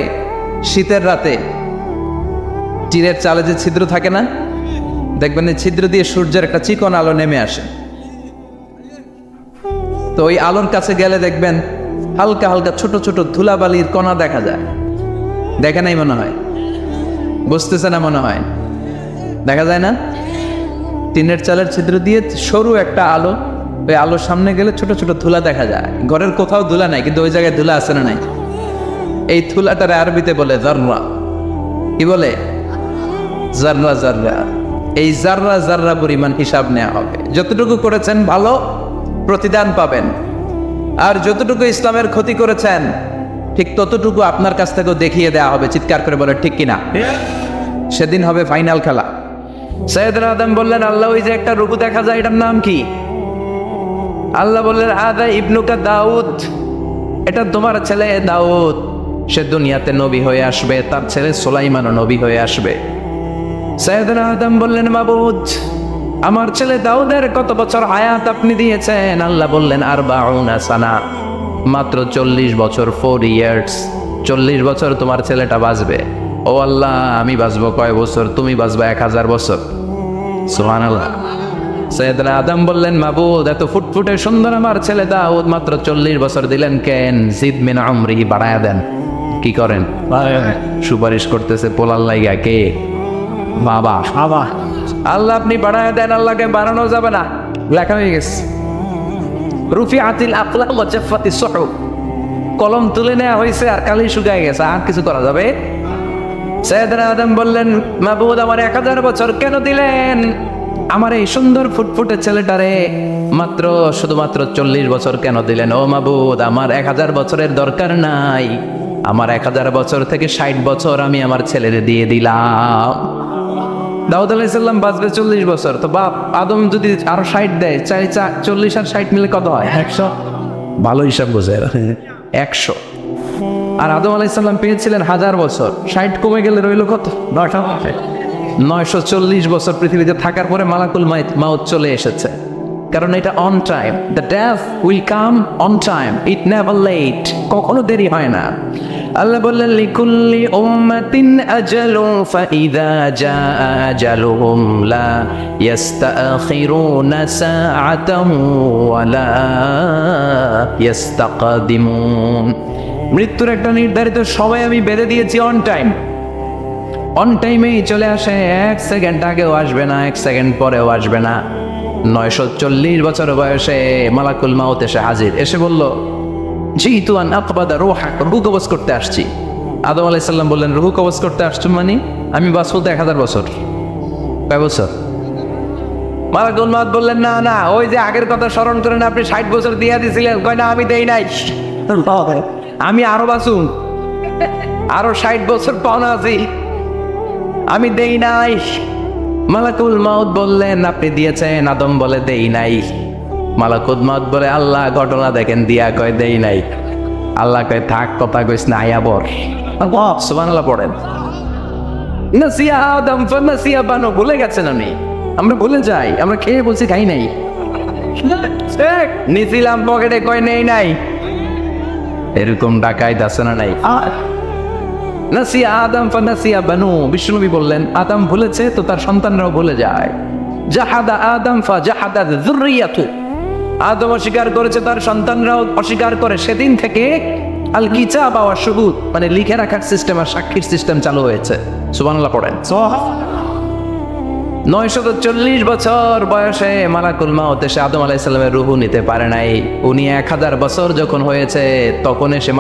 শীতের রাতে টিনের চালে যে ছিদ্র থাকে না, দেখবেন এই ছিদ্র দিয়ে সূর্যের একটা চিকন আলো নেমে আসে। তো ওই আলোর কাছে গেলে দেখবেন হালকা হালকা ছোট ছোট ধুলাবালির কণা দেখা যায়। দেখে নাই মনে হয়? বুঝতেছে না মনে হয়? দেখা যায় না? টিনের চালের ছিদ্র দিয়ে সরু একটা আলো, ওই আলোর সামনে গেলে ছোট ছোট ধুলা দেখা যায়। ঘরের কোথাও ধুলা নাই, কিন্তু ওই জায়গায় ধুলা আছে না নাই? এই ধুলাটারে আরবিতে বলে জাররা। কি বলে? জাররা জাররা। এই জাররা জাররা পরিমাণ হিসাব নেওয়া হবে। যতটুকু করেছেন ভালো, প্রতিদান পাবেন। আর যতটুকু ইসলামের ক্ষতি করেছেন, ঠিক ততটুকু আপনার কাছ থেকেও দেখিয়ে দেওয়া হবে। চিৎকার করে বলে ঠিক কিনা? সেদিন হবে ফাইনাল খেলা। সৈয়দনা আদম বললেন, আল্লাহ ওই যে একটা রূপ দেখা যায়, এটার নাম কি? আল্লাহ বললেন, হাদা ইবনুকা দাউদ, এটা তোমার ছেলে দাউদ, সে দুনিয়াতে নবী হয়ে আসবে, তার ছেলে সুলাইমানও নবী হয়ে আসবে। সৈয়দনা আদম বললেন, মাবুদ আমার ছেলে দাউদের কত বছর হায়াত আপনি দিয়েছেন? আল্লাহ বললেন আরবাউনা সানা, মাত্র 40 বছর, 4 ইয়ার্স। 40 বছর তোমার ছেলেটা বাঁচবে। ও আল্লাহ, আমি বাঁচবো কয় বছর? তুমি বাঁচবা 1000 বছর। সুবহানাল্লাহ। সৈয়দনা আদম বললেন, মাবুদ, এত ফুটফুটে সুন্দর আমার ছেলে দাউদ, মাত্র 40 বছর দিলেন কেন? জিদ মিন উমরিহি, বাড়ায়া দেন। কি করেন? সুপারিশ করতেছে পোলার লাইগা। কে? বাবা। আবার আল্লাহ আপনি বাড়ায় দেন, আল্লাহকে বাড়ানো যাবে না। লেখা হয়ে গেছে, রুফিআতিল আকলাম ওয়া জাফফাতিস সুহুফ, কলম তুলে নেওয়া হয়েছে আর কালি শুকায় গেছে, আর কিছু করা যাবে? সাইয়েদনা আদম বললেন, মাবুদ, আমার 1000 বছর কেন দিলেন? আমার এই সুন্দর ফুটফুটে ছেলেটারে মাত্র শুধুমাত্র 40 বছর কেন দিলেন? ও মাবুদ, আমার 1000 বছরের দরকার নাই, আমার 1000 বছর থেকে 60 বছর আমি আমার ছেলেরে দিয়ে দিলাম। দাউদ আলাইহিস সালাম বাঁচবে 40 বছর, তো বাপ আদম যদি আরো 60 দেয়, 40 আর 60 মিলে কত হয়? 100। ভালো হিসাব বোঝে 100। আর আদম আলাইহিস সালাম পেয়েছিলেন 1000 বছর, 60 কমে গেলে রইল কত? 940 বছর পৃথিবীতে থাকার পরে মালাকুল মাউত চলে এসেছে। কারণ এটা on time, the death will come on time, it never late, কখনো দেরি হয় না। আল্লাহ বললেন, লিকুল্লি উম্মাতিন আজালুন ফাইযা জাআ আজালুহুম লা ইস্তাখিরুনা সাআতান ওয়া লা ইস্তাকদিমুন। মৃত্যুর একটা নির্ধারিত সময় আমি বেঁধে দিয়েছি, অন টাইম। অন টাইমেই চলে আসে, 1 সেকেন্ড আগেও আসবে না, 1 সেকেন্ড পরেও আসবে না। 940 বছর বয়সে মালাকুল মাউত এসে হাজির, এসে বলল, জিতু আন আকবাদা রূহাক, রূহ কবজ করতে আসছি। আদম আলাইহিস সালাম বললেন, রূহ কবজ করতে আসছো মানে? আমি বাঁচবো তো 1000 বছর। কয় বছর? মালাকুল মাউত বললেন, না না, ওই যে আগের কথা স্মরণ করেন, আপনি 60 বছর দিয়ে দিয়েছিলেন। কয় না, আমি দেই নাই, আমি আরো বাঁচুন, আরো 60 বছর পাওনা আছি, আমি দেই নাই। মালাকুল মাউত বললেন, আপনি দিয়েছেন? আদম বলে, দেই নাই। মালাকুল মাউত বলে, আল্লাহ ঘটনা দেখেন, দিয়া কয় দেই নাই। আল্লাহ কয়, থাক, কথা কইস না, আয়া বর। সুবহানাল্লাহ পড়েন। নাসিয়া আদম ফানাসিয়া বানু, ভুলে গেছেন উনি। আমরা ভুলে যাই, আমরা খেয়ে বলছি খাই নাই, নিছিলাম পকেটে, কয় নেই নাই। এরকম ডাকাইত আছে না নাই? নাসিয়া আদম ফানাসিয়া বানু, বিষ্ণুনবী বললেন, আদম ভুলেছে তো তার সন্তানরাও ভুলে যায়। জাহাদা আদম ফাজাহাদা যুররিয়াতু, আদম অস্বীকার করেছে, তার সন্তানরাও অস্বীকার করে। সেদিন থেকে আল কিতাব ওয়া শুহুদ, মানে লিখে রাখার সিস্টেম আর সাক্ষীর সিস্টেম চালু হয়েছে। সুবহানাল্লাহ পড়েন। 940 বছর বয়সে মালাকুল মাউত এসে আদম আলাইহিস সালামের রূহ নিতে পারে নাই। উনি 1000 বছর যখন হয়েছে তখন এসে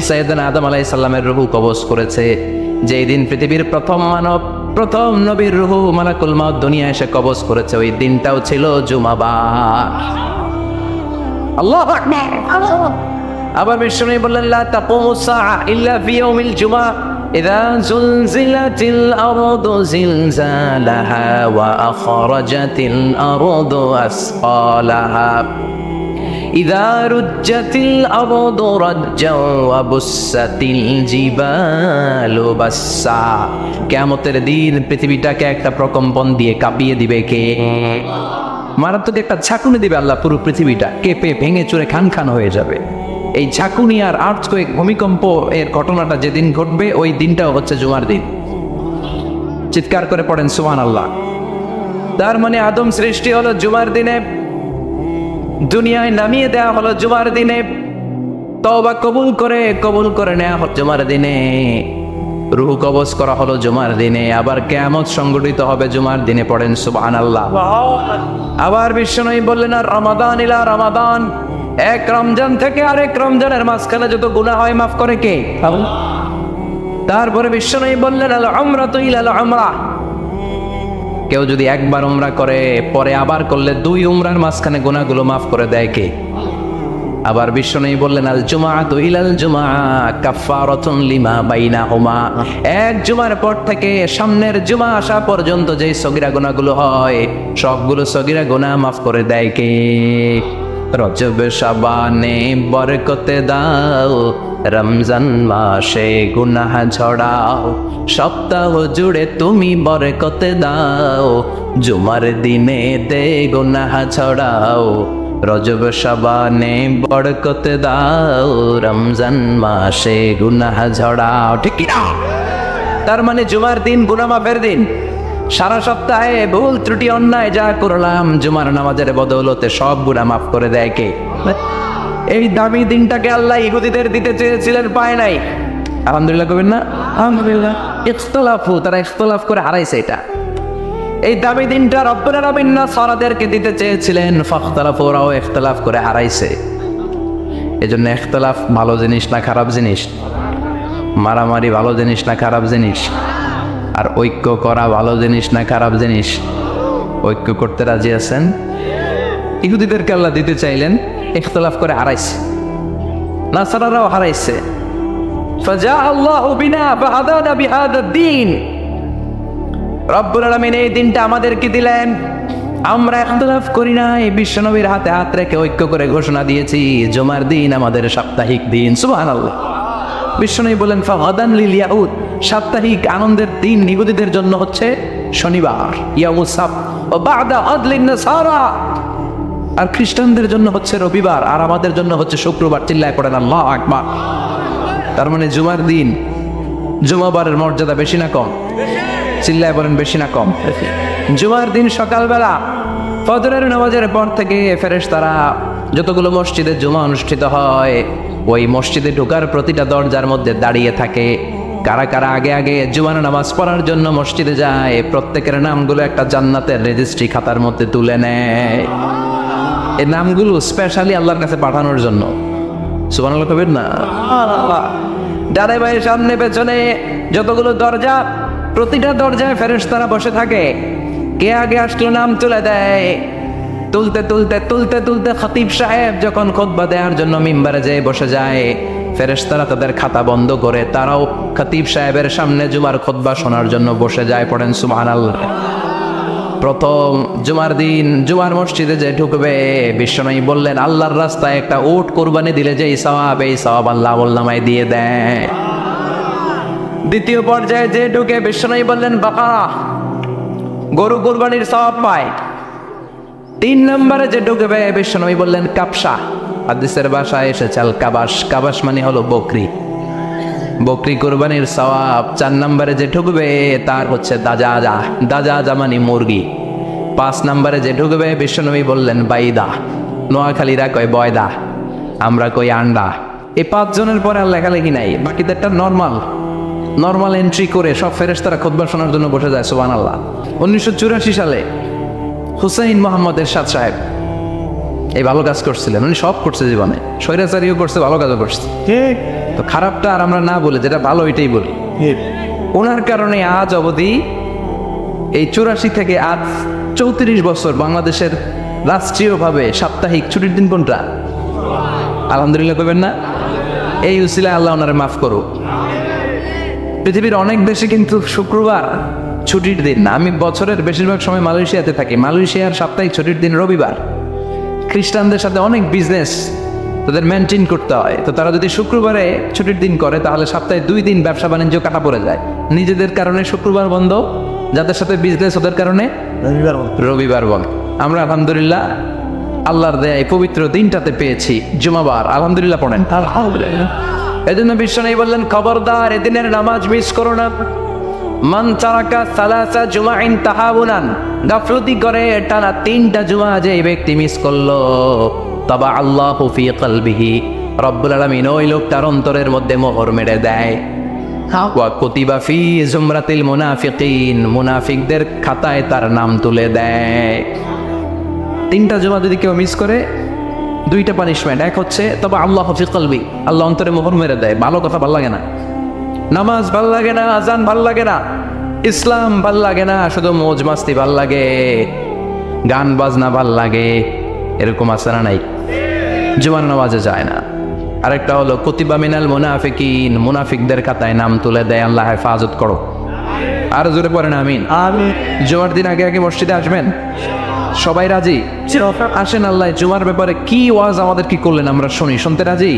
সাইয়েদনা আদম আলাইহিস সালামের রূহ কবজ করেছে। যেই দিন পৃথিবীর প্রথম মানব, প্রথম নবীর রূহ মালাকুল মাউত দুনিয়া এসে কবজ করেছে, ওই দিনটাও ছিল জুমাবার। আল্লাহু আকবার। আবার বিষ্ণু বললেন, লা তাকুমুস সাআ ইল্লা ফি ইয়াউমিল জুমআ ইযা যুলজিলাতিল আরদু জিলজালাহা ওয়া আখরাজাতিল আরদু আসকালাহা ইযা রুজ্জাতিল আরদু রাজ্জা ওয়া বুসাতিল জিবালু বাসসা। কিয়ামতের দিন পৃথিবীটাকে একটা প্রকম্পন দিয়ে কাঁপিয়ে দিবে কে? মারাত্মক একটা ঝাঁকুনি দিবে আল্লাহ, পুরো পৃথিবীটা কেঁপে ভেঙে চুরে খান খান হয়ে যাবে। এই ঝাঁকুনি আর আর্থকোয়েক, ভূমিকম্প এর ঘটনাটা যেদিন ঘটবে, ওই দিনটাও হচ্ছে জুমার দিন। চিৎকার করে পড়েন সুবহানাল্লাহ। তার মানে আদম সৃষ্টি হলো জুমার দিনে, দুনিয়ায় নামিয়ে দেওয়া হলো জুমার দিনে, তওবা কবুল করে নেওয়া হলো জুমার দিনে, রূহ কবজ করা হলো জুমার দিনে, আবার কিয়ামত সংগঠিত হবে জুমার দিনে। পড়েন সুবহানাল্লাহ। আবার বিশ্বনবী বললেন, আর রমাদান ইলা রমাদান, এক রমজান থেকে আরেক রমজানের মাঝখানে যত গুনাহ হয় মাফ করে কে? তারপরে বিশ্বনবী বললেন, আল উমরাতু ইলাল উমরা, কেউ যদি একবার উমরা করে পরে আবার করলে 2 উমরার মাঝখানে গুনাহগুলো মাফ করে দেয় কে? আবার বিশ্বনবী বললেন, আল জুমআতু ইলাল জুমআ কাফফারাতুন লিমা বাইনাহুমা, এক জুমার পর থেকে সামনের জুমা আসা পর্যন্ত যেই সগীরা গুনাহগুলো হয় সবগুলো সগীরা গুনাহ মাফ করে দেয় কে? রজব শাবানে বরকতে দাও, রমজান মাসে গুনাহ ঝড়াও, সপ্তাহ জুড়ে তুমি বরকতে দাও, জুমার দিনে দে গুনাহ ছড়াও, রজব শাবানে বরকতে দাও, রমজান মাসে গুনাহ ঝড়াও। ঠিক কি না? তার মানে জুমার দিন গুনাহ মাফের দিন। সারা সপ্তাহে ভুল ত্রুটি অন্যায় যা করলাম জুমার নামাজের বদৌলতে সব গুনাহ মাফ করে দেয় কে? এই দামি দিনটাকে আল্লাহ ইহুদিদের দিতে চেয়েছিলেন, পায় নাই। আলহামদুলিল্লাহ কবেন না? আলহামদুলিল্লাহ। ইখতিলাফু, তারা ইখতিলাফ করে হারাইছে এটা। এই দামি দিনটা রব্বুল আলামিন নাসারাদেরকে দিতে চেয়েছিলেন, ফাখতালাফু, ওরাও ইখতিলাফ করে হারাইছে। এজন্য ইখতিলাফ ভালো জিনিস না খারাপ জিনিস? মারামারি ভালো জিনিস না খারাপ জিনিস? আর ঐক্য করা ভালো জিনিস না খারাপ জিনিস? ঐক্য করতে রাজি আছেন? ইহুদিদেরকে আল্লাহ দিতে চাইলেন, ইখতিলাফ করে হারাইছে। নাসারারাও হারাইছে। ফাজা আল্লাহু বিনা ফাহাদানা বিহাদা দ্বীন। রব্বুল আলামিন এই দিনটা আমাদেরকে দিলেন, আমরা ইখতিলাফ করি নাই, বিশ্বনবীর হাতে হাত রেখে ঐক্য করে ঘোষণা দিয়েছি জুমার দিন আমাদের সাপ্তাহিক দিন। সুবহানাল্লাহ। বিশ্বনবী বলেন ফাগাদান লিল ইয়াহুদ, সাপ্তাহিক আনন্দের দিন ইহুদিদের জন্য হচ্ছে শনিবার, ইয়াউমুস সাbt, ও বাদা আদলিন নাসারা, আর খ্রিস্টানদের জন্য হচ্ছে রবিবার, আর আমাদের জন্য হচ্ছে শুক্রবার। চিল্লায় পড়েন আল্লাহু আকবার। তার মানে জুমার দিন, জুমাবারের মর্যাদা বেশি না কম? চিল্লায় বলেন বেশি না কম? জুমার দিন সকালবেলা ফজরের নামাজের পর থেকে ফেরেশতারা যতগুলো মসজিদে জুমা অনুষ্ঠিত হয় ওই মসজিদে ঢোকার প্রতিটা দরজার মধ্যে দাঁড়িয়ে থাকে। কারা কারা আগে আগে জুমার নামাজ পড়ার জন্য মসজিদে যায়, প্রত্যেকের নামগুলো একটা জান্নাতের রেজিস্ট্রি খাতার মধ্যে তুলে নেয়। এই নামগুলো স্পেশালি আল্লাহর কাছে পাঠানোর জন্য। সুবহানাল্লাহ কবেন না? ডানে বাঁয়ে সামনে পেছনে যতগুলো দরজা, প্রতিটা দরজায় ফেরেশতারা বসে থাকে। কে আগে আসলো নাম তুলে দেয়। তুলতে তুলতে তুলতে তুলতে খতিব সাহেব যখন খুতবা দেওয়ার জন্য মিম্বারে যেয়ে বসে যায়, ফেরেশতারা তাদের খাতা বন্ধ করে তারাও খতিব সাহেবের সামনে জুমার খুতবা শোনার জন্য বসে যায়। পড়েন সুবহানাল্লাহ। প্রথম জুমার দিন জুমার মসজিদে যে ঢুকবে, বিশ্বনবী বললেন আল্লাহর রাস্তায় একটা উট কোরবানি দিলে যে সওয়াব, এই সওয়াব আল্লাহ আমলনামায় দিয়ে দেয়। দ্বিতীয় পর্যায়ে যে ঢুকে, বিশ্বনবী বললেন বাকারা, গরু কোরবানির সওয়াব পায়। 3 নম্বরে যে ঢুকবে, বিশ্বনবী বললেন কাবসা, হাদিসের ভাষায় এসেছে আল কাবাস, কাবাস মানে হলো বকরি, বকরি কোরবানির সওয়াব। 4 নম্বরে যে ঢুকবে তার হচ্ছে দাজাজা, দাজাজা মানে মুরগি। 5 নম্বরে যে ঢুকবে, বিশ্বনবী বললেন বাইদা, নোয়াখালীরা কয় বয়দা, আমরা কই আন্ডা। এই 5 জনের পরে আর লেখালেখি নাই, বাকিদেরটা নর্মাল এন্ট্রি করে সব ফেরেশতারা খুতবা শোনার জন্য বসে যায়। সুবহানাল্লাহ। 1984 সালে হুসাইন মোহাম্মদ এরশাদ সাহেব এই ভালো কাজ করছিলেন। উনি সব করছে জীবনে, স্বৈরাচারীও করছে, ভালো কাজও করছে। ঠিক তো খারাপটা আর আমরা না বলে যেটা ভালো এটাই বলি। ঠিক। ওনার কারণে আজ অবধি এই 84 থেকে আজ 34 বছর বাংলাদেশের রাষ্ট্রীয়ভাবে সাপ্তাহিক ছুটির দিন কোনটা? আলহামদুলিল্লাহ কইবেন না? এই উসিলায় আল্লাহ ওনারে মাফ করুক। পৃথিবীর অনেক দেশে কিন্তু শুক্রবার ছুটির দিন না। আমি বছরের বেশিরভাগ সময় মালয়েশিয়াতে থাকি। মালয়েশিয়ার সাপ্তাহিক ছুটির দিন রবিবার। খ্রিস্টানদের সাথে অনেক বিজনেস তাদের মেনটেন করতে হয়, তো তারা যদি শুক্রবারে ছুটির দিন করে তাহলে সপ্তাহে 2 দিন ব্যবসা বাণিজ্য কাটা পড়ে যায়। নিজেদের কারণে শুক্রবার বন্ধ, যাদের সাথে বিজনেস ওদের কারণে রবিবার বন্ধ। আমরা আলহামদুলিল্লাহ আল্লাহর দেয়া এই পবিত্র দিনটাতে পেয়েছি জুমাবার। আলহামদুলিল্লাহ পড়েন। আলহামদুলিল্লাহ। এজন্য বিশ্বনবী বললেন খবরদার এদিনের নামাজ মিস করো না। মান তারাকা সালাসা জুমাইন তাহাবুনান, গাফলতি করে টানা 3টা জুমা যে ব্যক্তি মিস করলো, তাবা আল্লাহু ফি কলবিহি, রব্বুল আলামিন ওই লোকটার অন্তরের মধ্যে মোহর মেরে দেয়। ওয়া কুতিবা ফি জুমরাতিল মুনাফিকিন, মুনাফিকদের খাতায় তার নাম তুলে দেয়। 3টা জুমা যদি কেউ মিস করে 2টা পানিশমেন্ট। এক হচ্ছে তবে আল্লাহ ফি কলবি, আল্লাহ অন্তরে মোহর মেরে দেয়। ভালো কথা ভাল লাগে না, নামাজ ভাল লাগে না, আজান ভাল লাগে না, ইসলাম ভাল লাগে না, শুধু মৌজ মাস্তি ভাল লাগে, গান বাজনা ভাল লাগে, এরকম আছে না নাই? জুমার নামাজে যায় না। আরেকটা হলো কুতিবা মিনাল মুনাফিকিন, মুনাফিকদের খাতায় নাম তুলে দেয়। আল্লাহ হেফাজত করো। আর জোরে পড়েন আমিন। আমি জুমার দিন আগে আগে মসজিদে আসবেন। সবাই রাজি? আসেন আল্লাহ জুমার ব্যাপারে কি ওয়াজ আমাদের কি করলেন আমরা শুনি, শুনতে রাজি?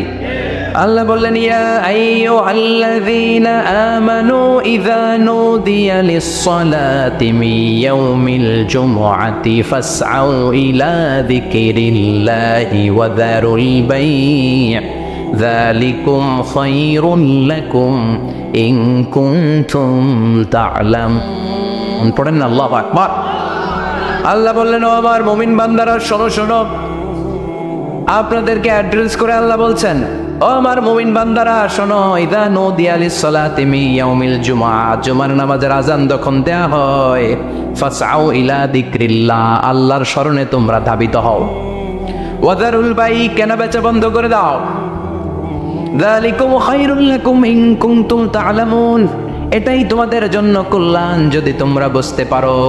আল্লাহ বললেন ইয়া আইয়ুহাল্লাযীনা আমানু ইযা নুদিয়া লিস-সালাতি মিন ইয়াউমিল জুমআতি ফাসআউ ইলা যিকরিল্লাহি ওয়া যারুল বাই' যালিকুম খায়রুল লাকুম ইন কুনতুম তা'লামুন। পড়েন না আল্লাহু আকবার। আল্লাহ বললেন ও আমার মুমিন বান্দারা শোনো শোনো, আপনাদেরকে অ্যাড্রেস করে আল্লাহ বলছেন ও আমার মুমিন বান্দারা শোনো, ইযা নুদিয়া লিস-সালাতি মিন ইয়াউমিল জুমআ, জুমার নামাজের আযান যখন দেয়া হয়, ফাসআউ ইলা যিকরিল্লাহ, আল্লাহর স্মরণে তোমরা ধাবিত হও। ওয়া যারুল বাই', কেনা বেচা বন্ধ করে দাও। যালিকুম খায়রুল লাকুম ইন কুনতুম তা'লামুন, এটাই তোমাদের জন্য কল্যাণ যদি তোমরা বুঝতে পারো।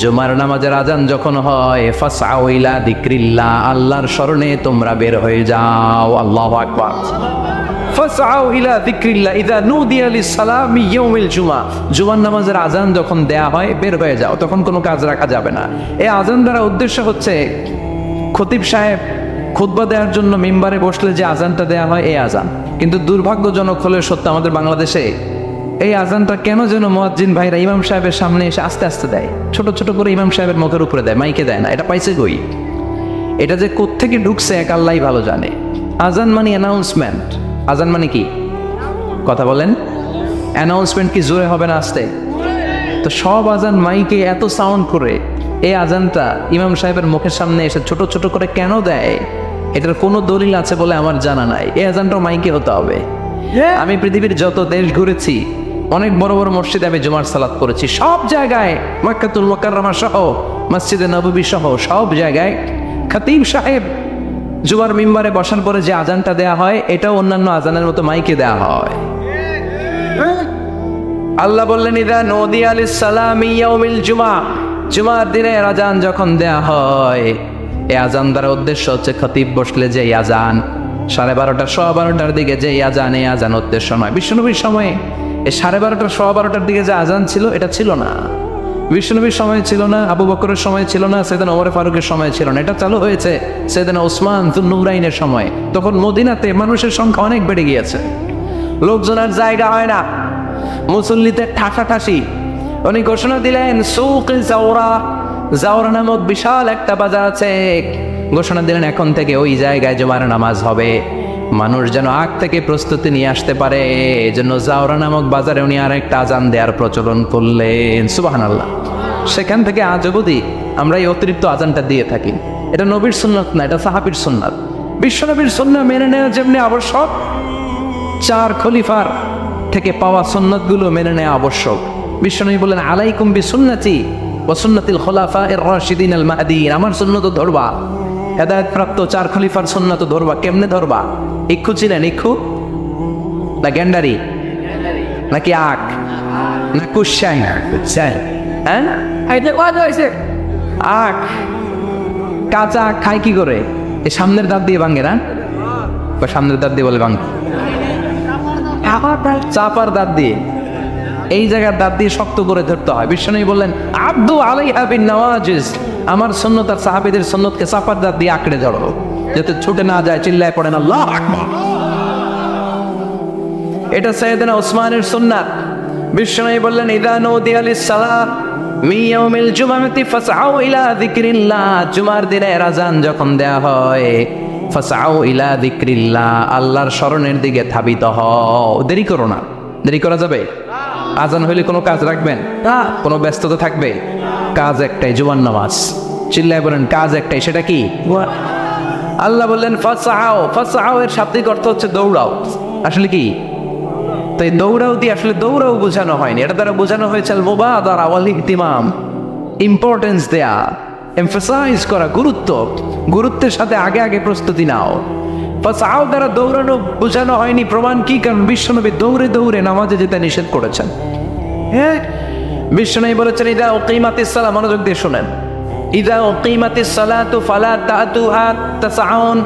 জুমার নামাজের আযান যখন হয়, ফাসআউ ইলা যিকরিল্লাহ, আল্লাহর স্মরণে তোমরা বের হয়ে যাও। আল্লাহু আকবার। ফাসআউ ইলা যিকরিল্লাহ ইযা নুদিয়া লিস-সালাতি মিন ইয়াউমিল জুমআ, জুমার নামাজের আযান যখন দেয়া হয় বের হয়ে যাও, তখন কোনো কাজ রাখা যাবে না। এই আযান দ্বারা উদ্দেশ্য হচ্ছে খতিব সাহেব খুতবা দেওয়ার জন্য মিম্বারে বসলে যে আযানটা দেয়া হয় এই আযান। কিন্তু দুর্ভাগ্যজনক হলে সত্য, আমাদের বাংলাদেশে এই আযানটা কেন যেন মুয়াজ্জিন ভাইরা ইমাম সাহেবের সামনে এসে আস্তে আস্তে দেয়, ছোট ছোট করে ইমাম সাহেবের মুখের উপরে দেয়, মাইকে দেয় না। এটা পাইছে কই? এটা যে কোত্থেকে ঢুকছে এক আল্লাহই ভালো জানে। আযান মানে অ্যানাউন্সমেন্ট। আযান মানে কি? কথা বলেন। অ্যানাউন্সমেন্ট কি জোরে হবে না আস্তে? তো সব আযান মাইকে এত সাউন্ড করে, এই আযানটা ইমাম সাহেবের মুখের সামনে এসে ছোট ছোট করে কেন দেয়? এটার কোনো দলিল আছে বলে আমার জানা নাই। এই আযানটাও মাইকে হতে হবে। আমি পৃথিবীর যত দেশ ঘুরেছি, অনেক বড় বড় মসজিদে আমি জুমার সালাত করেছি, সব জায়গায় মক্কাতুল মুকাররমা সহ মসজিদে নববী সহ সব জায়গায় খতিব সাহেব জুমার মিম্বারে বসার পরে যে আযানটা দেয়া হয়, এটাও অন্যান্য আযানের মতো মাইকে দেয়া হয়। আল্লাহ বললেন ইযা নুদিয়া লিস-সালামি ইয়াউমিল জুমআ, জুমার দিনে আযান যখন দেয়া হয়, এই আযান দ্বারা উদ্দেশ্য হচ্ছে খতিব বসলে যে আযান 12:30 12:15 দিকে যে আযান, এই আযান উদ্দেশ্য নয়। বিশ্বনবীর সময়ে এই 12:30 12:15 দিকে যে আযান ছিল এটা ছিল না। বিশ্বনবীর সময় ছিল না, আবু বকরের সময় ছিল না, সাইয়েদনা ওমর ফারুকের সময় ছিল না। এটা চালু হয়েছে সাইয়েদনা ওসমান যুন্নুরাইনের সময়। তখন মদিনাতে মানুষের সংখ্যা অনেক বেড়ে গিয়েছে, লোকজনের জায়গা হয় না, মুসল্লিতে ঠাসাঠাসি। উনি ঘোষণা দিলেন সুক জাওরা, জাওরা নামক বিশাল একটা বাজার আছে, ঘোষণা দিলেন এখন থেকে ওই জায়গায় জুমার নামাজ হবে। মানুষ যেন আগ থেকে প্রস্তুতি নিয়ে আসতে পারে, এই জন্য জাওরা নামক বাজারে উনি আর একটা আযান দেওয়ার প্রচলন করলেন। সুবহানাল্লাহ। সেখান থেকে আজ অবধি আমরা এই অতিরিক্ত আযানটা দিয়ে থাকি। এটা নবীর সুন্নাত না, এটা সাহাবীর সুন্নাত। বিশ্বনবীর সুন্নাত মেনে নেওয়া যেমনি আবশ্যক, 4 খলিফার থেকে পাওয়া সুন্নাতগুলো মেনে নেওয়া আবশ্যক। বিশ্বনবী বলেন আলাইকুম বিসুন্নতি ওয়া সুন্নাতিল খুলাফায়ে রাশিদিন আল মাহদিয়িন, আমার সুন্নাত ধরবা। হেদায়েত প্রাপ্ত 4 খলিফার সুন্নাত ধরবা। কেমনে ধরবা? ইক্ষু ছিলেন? ইক্ষু না গ্যান্ডারি নাকি আখ না কুশাই? হ্যাঁ, আখ কাঁচা আখ খায় কি করে? এই সামনের দাঁত দিয়ে ভাঙে না? সামনের দাঁত দিয়ে বলে ভাঙ, চাপার দাঁত দিয়ে, এই জায়গার দাঁত দিয়ে শক্ত করে ধরতে হয়। বিশ্বনবী বললেন আব্দু আলাইহা বিন নওয়াজিজ, আমার সুন্নাত আর সাহাবীদের সুন্নাতকে চাপার দাঁত দিয়ে আঁকড়ে ধরো, যাতে ছুটে না যায়। চিল্লায় পড়েন আল্লাহু আকবার। এটা সাইয়েদনা ওসমানের সুন্নাত। বিশ্বনবী বললেন ইযা নুদিয়া লিস-সালাত মিন ইয়াউমিল জুমআতি ফাসআউ ইলা যিকরিল্লাহ, জুমার দিনে আযান যখন দেয়া হয়, ফাসআউ ইলা যিকরিল্লাহ, আল্লাহর স্মরণের দিকে ধাবিত হও। দেরি করো না। দেরি করা যাবে? আযান হইলে কোনো কাজ রাখবেন? কোনো ব্যস্ততা থাকবে? কাজ একটাই, জুমার নামাজ। চিল্লায় বলেন কাজ একটাই, সেটা কি? আল্লাহ বললেন ফাসআউ, ফাসআউ এর শাব্দিক অর্থ হচ্ছে দৌড়াও। আসলে কি? তো এই দৌড়াও দিয়ে আসলে দৌড়াও বোঝানো হয়নি, এটা দ্বারা বোঝানো হয়েছে আল মুবাদারা ওয়াল ইহতিমাম, ইম্পর্টেন্স দেয়া, এমফাসাইজ করা, গুরুত্বের সাথে আগে আগে প্রস্তুতি নাও। ফাসআউ দ্বারা দৌড়ানো বোঝানো হয়নি। প্রমাণ কি? কারণ বিশ্বনবী দৌড়ে দৌড়ে নামাজে যেতে নিষেধ করেছেন। হ্যাঁ, বিশ্বনবী বলেছেন ইযা উকিমাতিস সালাহ, মনোযোগ দিয়ে শুনেন, ইযা উকিমাতিস সালাতু ফালা তাতুহা তাসআউন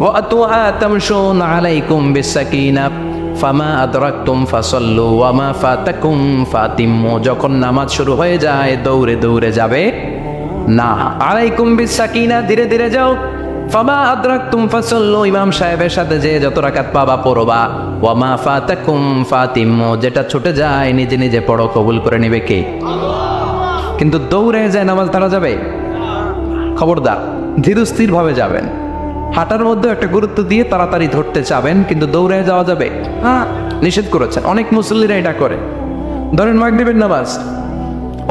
ওয়া আতুহা তামশুন আলাইকুম বিসাকিনাহ ফামা আদরাকতুম ফাসাল্লু ওয়া মা ফাতাকুম ফাতিম্মু। যখন নামাজ শুরু হয়ে যায় দৌড়ে দৌড়ে যাবে, না, আলাইকুম বিসাকিনা, ধীরে ধীরে যাও। ফামা আদরাকতুম ফাসাল্লু, ইমাম সাহেবের সাথে যে যত রাকাত পাবা পড়বা। ওয়ামা ফাতাকুম ফাতিম্মু, যেটা ছুটে যায় নিজে নিজে পড়ো, কবুল করে নেবে কে? কিন্তু দৌড়ে যায় নামাজ ধরা যাবে? খবরদার, ধীরস্থির ভাবে যাবেন। হাঁটার মধ্যে একটা গুরুত্ব দিয়ে তাড়াতাড়ি ধরতে চাবেন, কিন্তু দৌড়ে যাওয়া যাবে? নিষেধ করেছেন। অনেক মুসল্লিরা এটা করে। ধরেন মাগরিবের নামাজ,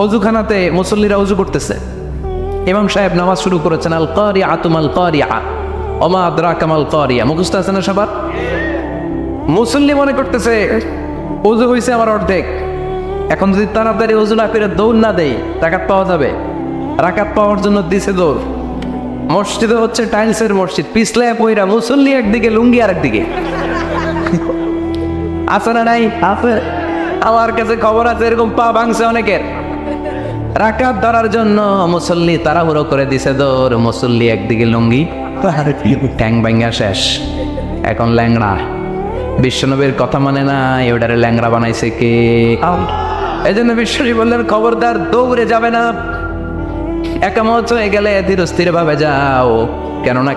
অজুখানাতে মুসল্লিরা অজু করতেছে, ইমাম সাহেব নামাজ শুরু করেছেন, আল কারিয়া তুমাল কারিয়া ওমা আদরাকা মাল কারিয়া, মুখস্থ আছে না সবার? মুসল্লি মনে করতেছে অজু হয়েছে আমার অর্ধেক, এখন যদি তাড়াতাড়ি অজু না করে দৌড় না দেই রাকাত পাওয়া যাবে? রাকাত পাওয়ার জন্য দিছে দৌড়। মসজিদে হচ্ছে টাইলসের মসজিদ, পিছলে পইরা মুসল্লি একদিকে, লুঙ্গি আর একদিকে। আছে না নাই? আছে। আমার কাছে খবর আছে এরকম পা ভাঙছে অনেকের। রাকাত ধরার জন্য মুসল্লি তাড়াহুড়ো করে দিছে দৌড়, মুসল্লি একদিকে লুঙ্গি, ট্যাং ভাঙ্গা শেষ, এখন ল্যাংড়া। বিশ্বনবীর কথা মানে না, এটারে ল্যাংড়া বানাইছে কে? এই জন্য বিশ্বনবী বললেন খবরদার দৌড়ে যাবে না, একামত হয়ে গেলে ধীরস্থির ভাবে যাও। কেননা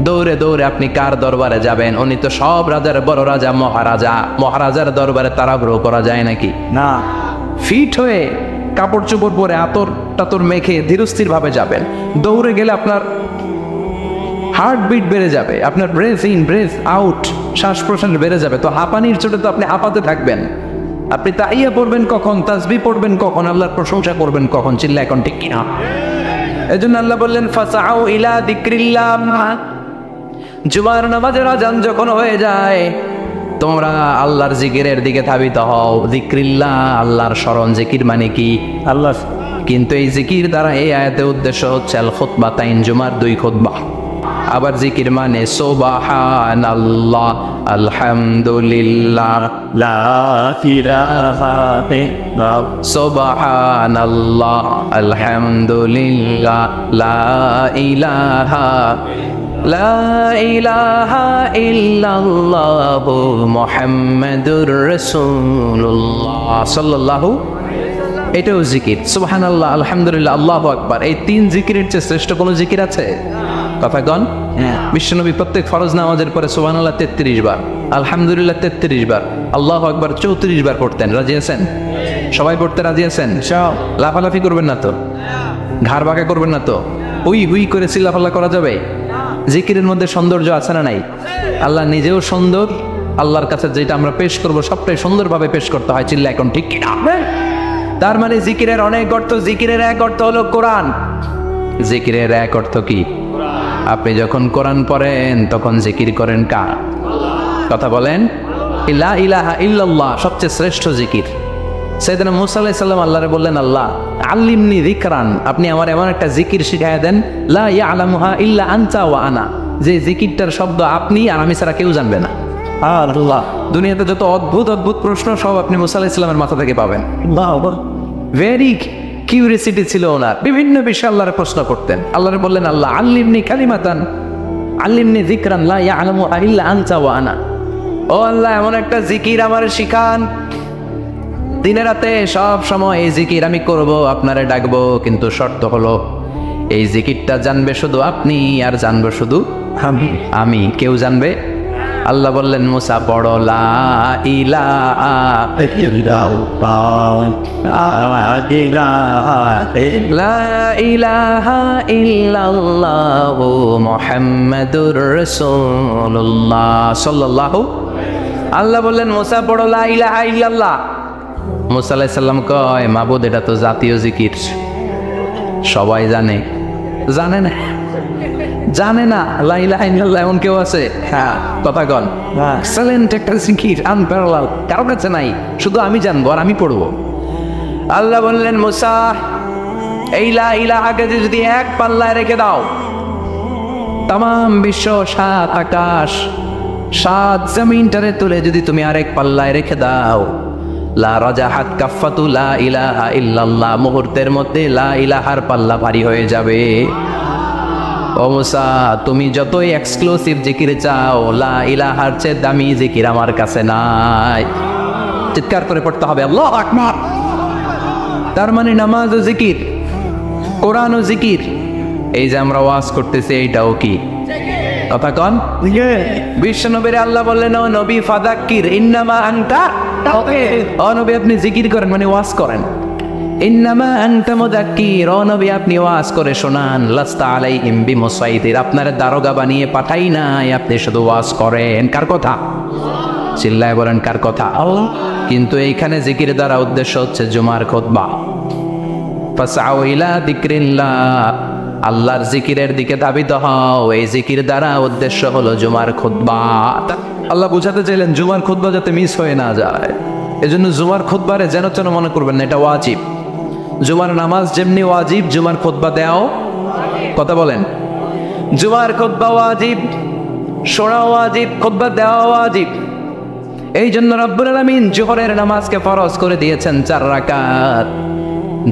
দৌড়ে দৌড়ে আপনি কার দরবারে যাবেন? উনি তো সব রাজার বড় রাজা, মহারাজা। মহারাজার দরবারে তাড়াহুড়ো করা যায় নাকি? না। ফিট হয়ে কাপড় চোপড় পরে আতর টাতর মেখে ধীরস্থির ভাবে যাবেন। দৌড়ে গেলে আপনার হার্টবিট বেড়ে যাবে, আপনার ব্রেথ ইন ব্রেথ আউট, শ্বাস প্রশ্বাস বেড়ে যাবে। তো হাঁপানির চোটে তো আপনি হাঁপাতে থাকবেন। আপনি তাইয়া পড়বেন কখন, তাসবি পড়বেন কখন, আল্লাহর প্রশংসা করবেন কখন? চিল্লা এখন ঠিক কিনা? এই জন্য আল্লাহ বললেন ফাসাউ ইলা যিকরিল্লাহ। জুমার নামাজের আজান যখন হয়ে যায় তোমরা আল্লাহর জিকিরের দিকে ধাবিত হও। যিকরিল্লাহ, আল্লাহর স্মরণ। জিকির মানে কি? আল্লাহ। কিন্তু এই জিকির দ্বারা এই আয়াতের উদ্দেশ্য হচ্ছে আল খুতবাতাইন, জুমার 2 খুতবা। আবার জিকির মানে সুবহানাল্লাহ, আলহামদুলিল্লাহ, লা ইলাহা ইল্লাল্লাহ, সুবহানাল্লাহ, আলহামদুলিল্লাহ, লা ইলাহা ইল্লাল্লাহু মুহাম্মাদুর রাসূলুল্লাহ সাল্লাল্লাহু। এটাও জিকির। সুবহানাল্লাহ, আলহামদুলিল্লাহ, আল্লাহু আকবার। এই 3 জিকিরের চেয়ে শ্রেষ্ঠ কোনো জিকির আছে? কথা কন। বিশ্বনবী প্রত্যেক ফরজ নামাজের পরে সুবহানাল্লাহ 33 বার, আলহামদুলিল্লাহ 33 বার, আল্লাহু আকবার 34 বার পড়তেন। রাজি আছেন? সবাই পড়তে রাজি আছেন? লাফালাফি করবেন না তো? ঘাড় বাঁকা করবেন না তো? হুই হুই করে চিল্লাফাল্লা করা যাবে? জিকিরের মধ্যে সৌন্দর্য আছে না নাই? আল্লাহ নিজেও সুন্দর, আল্লাহর কাছে যেটা আমরা পেশ করব সবটাই সুন্দরভাবে পেশ করতে হয়। চিল্লা এখন ঠিক কিনা? তার মানে জিকিরের অনেক অর্থ। জিকিরের এক অর্থ হলো কোরআন। জিকিরের এক অর্থ কি? আপনি যখন কোরআন পড়েন তখন জিকির করেন কার? কথা বলেন। লা ইলাহা ইল্লাল্লাহ সবচেয়ে শ্রেষ্ঠ জিকির। সাইয়েদনা মুসা আলাইহিস সালাম আল্লাহরে বললেন, আল্লাহ আল্লিমনি যিকরান, আপনি আমার এমন একটা জিকির শিখায়া দেন, লা ইয়ালামুহা ইল্লা আনতা ওয়া আনা, যে জিকিরটার শব্দ আপনি আর আমি ছাড়া কেউ জানবে না। আল্লাহ। দুনিয়াতে যত অদ্ভুত অদ্ভুত প্রশ্ন সব আপনি মুসা আলাইহিস সালামের মাথা থেকে পাবেন। ভেরি কিউরিয়াসিটি ছিল ওনার, বিভিন্ন বিষয়ে আল্লাহরে প্রশ্ন করতেন। আল্লাহরে বললেন, আল্লাহ আল্লিমনি কালিমাতান, আল্লিমনি যিকরান লা ইয়ালামুহা ইল্লা আনতা ওয়া আনা। ও আল্লাহ, এমন একটা জিকির আমার শিখান, দিনে রাতে সব সময় এই জিকির আমি করব, আপনারে ডাকবো, কিন্তু শর্ত হলো এই জিকিরটা জানবে শুধু আপনি আর জানবো শুধু আমি, কেউ জানবে? আল্লাহ বললেন, মুসা পড়ো লা ইলাহা ইল্লাল্লাহু মুহাম্মাদুর রাসূলুল্লাহ সাল্লাল্লাহু। আল্লাহ বললেন, মুসা পড়ো লা ইলাহা ইল্লাল্লাহ। মুসা আলাইহিস সালাম কয়, মাবুদ এটা তো জাতীয় জিকির, সবাই জানে। জানে না? জানে না লা ইলাহা ইল্লাল্লাহ এমন কেউ আছে? হ্যাঁ, কথা কন। এক্সেলেন্ট একটা জিকির, আনপ্যারালাল, কারো কাছে নাই, শুধু আমি জানবো আর আমি পড়বো। আল্লাহ বললেন, মুসা এই লা ইলাহাকে যদি এক পাল্লায় রেখে দাও, তামাম বিশ্ব, 7 আকাশ, 7 জমিনটারে তুলে যদি তুমি আরেক পাল্লায় রেখে দাও, লা রাজাহাত কাফাতু লা ইলাহা ইল্লাল্লাহ, মুহূর্তের মধ্যে লা ইলাহার পাল্লা ভারী হয়ে যাবে। ও মুসা, তুমি যতই এক্সক্লুসিভ জিকির চাও, লা ইলাহার চেয়ে দামি জিকির আমার কাছে নাই। চিৎকার করে পড়তে হবে আল্লাহু আকবার। তার মানে নামাজ ও জিকির কোরআন ও জিকির। এই যে আমরা ওয়াজ করতেছি এইটাও কি কথা কন? বিশ্ব নবীর আল্লাহ বললেন ও নবী ফাদাক্কির ইন্নামা আনতা, ও নবী আপনি জিকির করেন মানে ওয়াজ করেন। ইন্নামা আনতা মুযাক্কির, ও নবী আপনি ওয়াজ করে শোনান। লাস্তা আলাইহিম বিমুসাইতির, আপনারা দারোগা বানিয়ে পাঠাই নাই, আপনি শুধু ওয়াজ করেন। কার কথা? চিল্লায় বলেন কার কথা? কিন্তু এইখানে জিকির দ্বারা উদ্দেশ্য হচ্ছে জুমার খুতবা। ফাসআউ ইলা যিকরিল্লাহ, আল্লাহর জিকিরের দিকে ধাবিত হও। এই জিকির দ্বারা উদ্দেশ্য হলো জুমার খুতবা। আল্লাহ বুঝাতে চাইলেন জুমার খুতবা যাতে মিস হয়ে না যায়, এজন্য জুমার খুতবারে যেন তেন মনে করবেন না, এটা ওয়াজিব। জুমার নামাজ যেমনি ওয়াজিব, জুমার খুতবা দেও কথা বলেন। জুমার খুতবা ওয়াজিব, শোনা ওয়াজিব, খুতবা দেওয়া ওয়াজিব। এই জন্য রব্বুল আলামিন জোহরের নামাজকে ফরজ করে দিয়েছেন 4 রাকাত।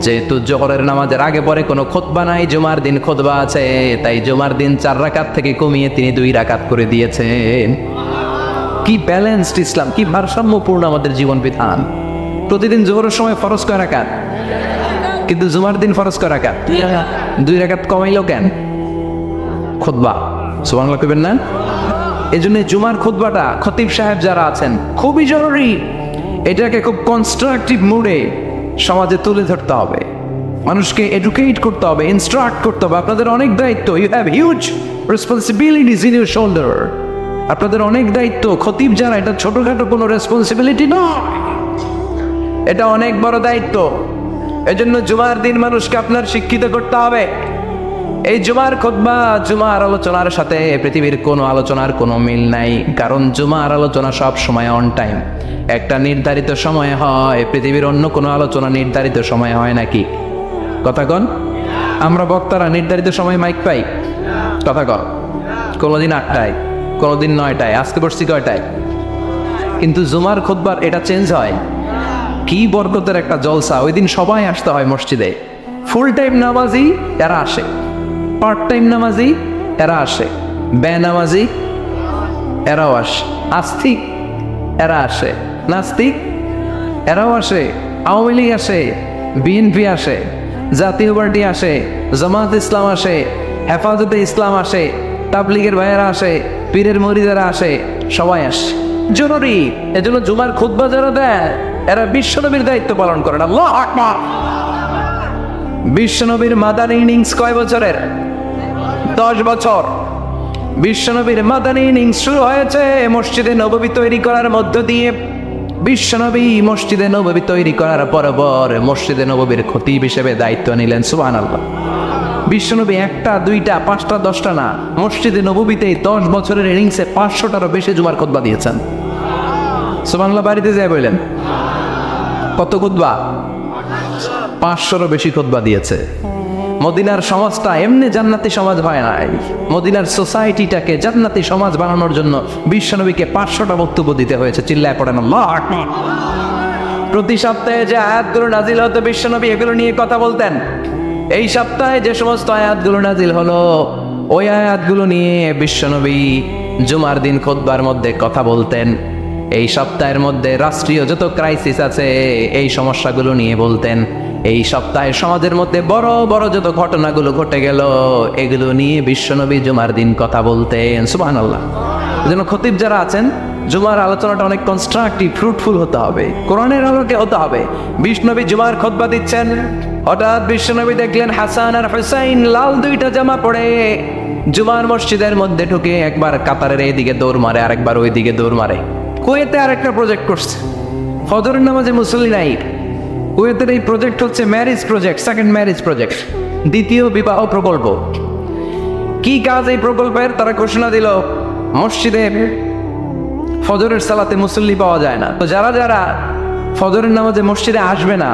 যেহেতু জোহরের নামাজের আগে পরে কোনো খুতবা নাই, জুমার দিন খুতবা আছে, তাই জুমার দিন 4 রাকাত থেকে কমিয়ে তিনি 2 রাকাত করে দিয়েছেন। কি ব্যালেন্সড ইসলাম, কি ভারসাম্যপূর্ণ আমাদের জীবন বিধান। প্রতিদিন জোহরের সময় ফরজ কয় রাকাত, কিন্তু জুমার দিন ফরজ কয় রাকাত? 2 রাকাত কমাইলো কেন? খুতবা, সুবহানাল্লাহ কইবেন না? এই জন্য জুমার খুতবাটা খতিব সাহেব যারা আছেন খুবই জরুরি। এটাকে খুব কনস্ট্রাকটিভ মুডে সমাজে তুলে ধরতে হবে, মানুষকে এডুকেট করতে হবে, ইনস্ট্রাক্ট করতে হবে। আপনাদের অনেক দায়িত্ব, you have huge responsibilities in your shoulder. আপনাদের অনেক দায়িত্ব। খতিব যারা, এটা ছোটখাটো কোনো রেসপন্সিবিলিটি নয়, এটা অনেক বড় দায়িত্ব। এজন্য জুমার দিন মানুষকে আপনার শিক্ষিত করতে হবে। এই জুমার খুতবা, জুমার আলোচনার সাথে পৃথিবীর কোনো আলোচনার কোনো মিল নাই, কারণ জুমার আলোচনা সব সময় অন টাইম, একটা নির্ধারিত সময়ে হয়। পৃথিবীর অন্য কোনো আলোচনা নির্ধারিত সময়ে হয় নাকি? কথা কন। আমরা বক্তারা নির্ধারিত সময় মাইক পাই? কথা কন। কোনোদিন 8টায়, কোনোদিন 9টায়, আজকে বসছি কয়টায়? কিন্তু জুমার খুতবার এটা চেঞ্জ হয়। কি বরকতের একটা জলসা! ওই দিন সবাই আসতে হয় মসজিদে। ফুল টাইম নামাজি এরা আসে, পার্ট টাইম নামাজি এরা আসে, বেনামাজি এরাও আসে, আস্তিক এরা আসে, নাস্তিক এরাও আসে, আওয়ামী লীগ আসে, বিএনপি আসে, জাতীয় পার্টি আসে, জামাত ইসলাম আসে, হেফাজতে ইসলাম আসে, তাবলিগের ভাইয়েরা আসে, পীরের মুরিদেরা আসে, সবাই আসে। জরুরি। এজন্য জুমার খুতবা যারা দেয় এরা বিশ্বনবীর দায়িত্ব পালন করেন। আল্লাহু আকবার। বিশ্বনবীর মাদানী ইনিংস কয় বছরের? 10 বছর। বিশ্বনবীর মাদানী ইনিংস শুরু হয়েছে মসজিদে নববী তৈরি করার মধ্য দিয়ে। বিশ্বনবী মসজিদে নববী তৈরি করার পর মসজিদে নববীর খতিব হিসেবে দায়িত্ব নিলেন। সুবহানাল্লাহ। বিশ্বনবী 1টা 2টা 5টা 10টা না, মসজিদে নববীতে 10 বছরের ইনিংসে 500টারও বেশি জুমার খুতবা দিয়েছেন। সুবহানাল্লাহ। বাড়িতে যায় বললেন কত খুতবা? 500রও বেশি খুতবা দিয়েছে। মদিনার সমাজটা এমনি জান্নাতি সমাজ হয় নাই। মদিনার সোসাইটিটাকে জান্নাতি সমাজ বানানোর জন্য বিশ্বনবীকে 500টা বক্তব্য দিতে হয়েছে। চিল্লায় পড়েন আল্লাহু আকবার। প্রতি সপ্তাহে যে আয়াতগুলো নাজিল হতো বিশ্বনবী এগুলো নিয়ে কথা বলতেন। এই সপ্তাহে যে সমস্ত আয়াতগুলো নাজিল হলো ওই আয়াতগুলো নিয়ে বিশ্বনবী জুমার দিন খুতবার মধ্যে কথা বলতেন। এই সপ্তাহের মধ্যে রাষ্ট্রীয় যত ক্রাইসিস আছে এই সমস্যাগুলো নিয়ে বলতেন। এই সপ্তাহে সমাজের মধ্যে বড় বড় যত ঘটনাগুলো ঘটে গেল এগুলো নিয়ে বিশ্বনবী জুমার দিন কথা বলতেন। সুবহানাল্লাহ। এজন্য খতিব যারা আছেন জুমার আলোচনাটা অনেক কনস্ট্রাকটিভ, ফ্রুটফুল হতে হবে, কোরআনের আলোকে হতে হবে। বিশ্বনবী জুমার খুতবা দিচ্ছেন, হঠাৎ বিশ্বনবী দেখলেন হাসান আর হুসাইন লাল 2টা জামা পরে জুমার মসজিদের মধ্যে ঢুকে একবার কাতারের এইদিকে দৌড় মারে, আরেকবার ওইদিকে দৌড় মারে। কুয়েতে আরেকটা প্রজেক্ট করছে, ফজরের নামাজে মুসল্লি নাই। কুয়েতের এই প্রজেক্ট হচ্ছে marriage project, second marriage project, দ্বিতীয় বিবাহ প্রকল্প। কি কাজ এই প্রকল্পের? তারা ঘোষণা দিল মসজিদে ফজরের সালাতে মুসল্লি পাওয়া যায় না, তো যারা যারা ফজরের নামাজে মসজিদে আসবে না,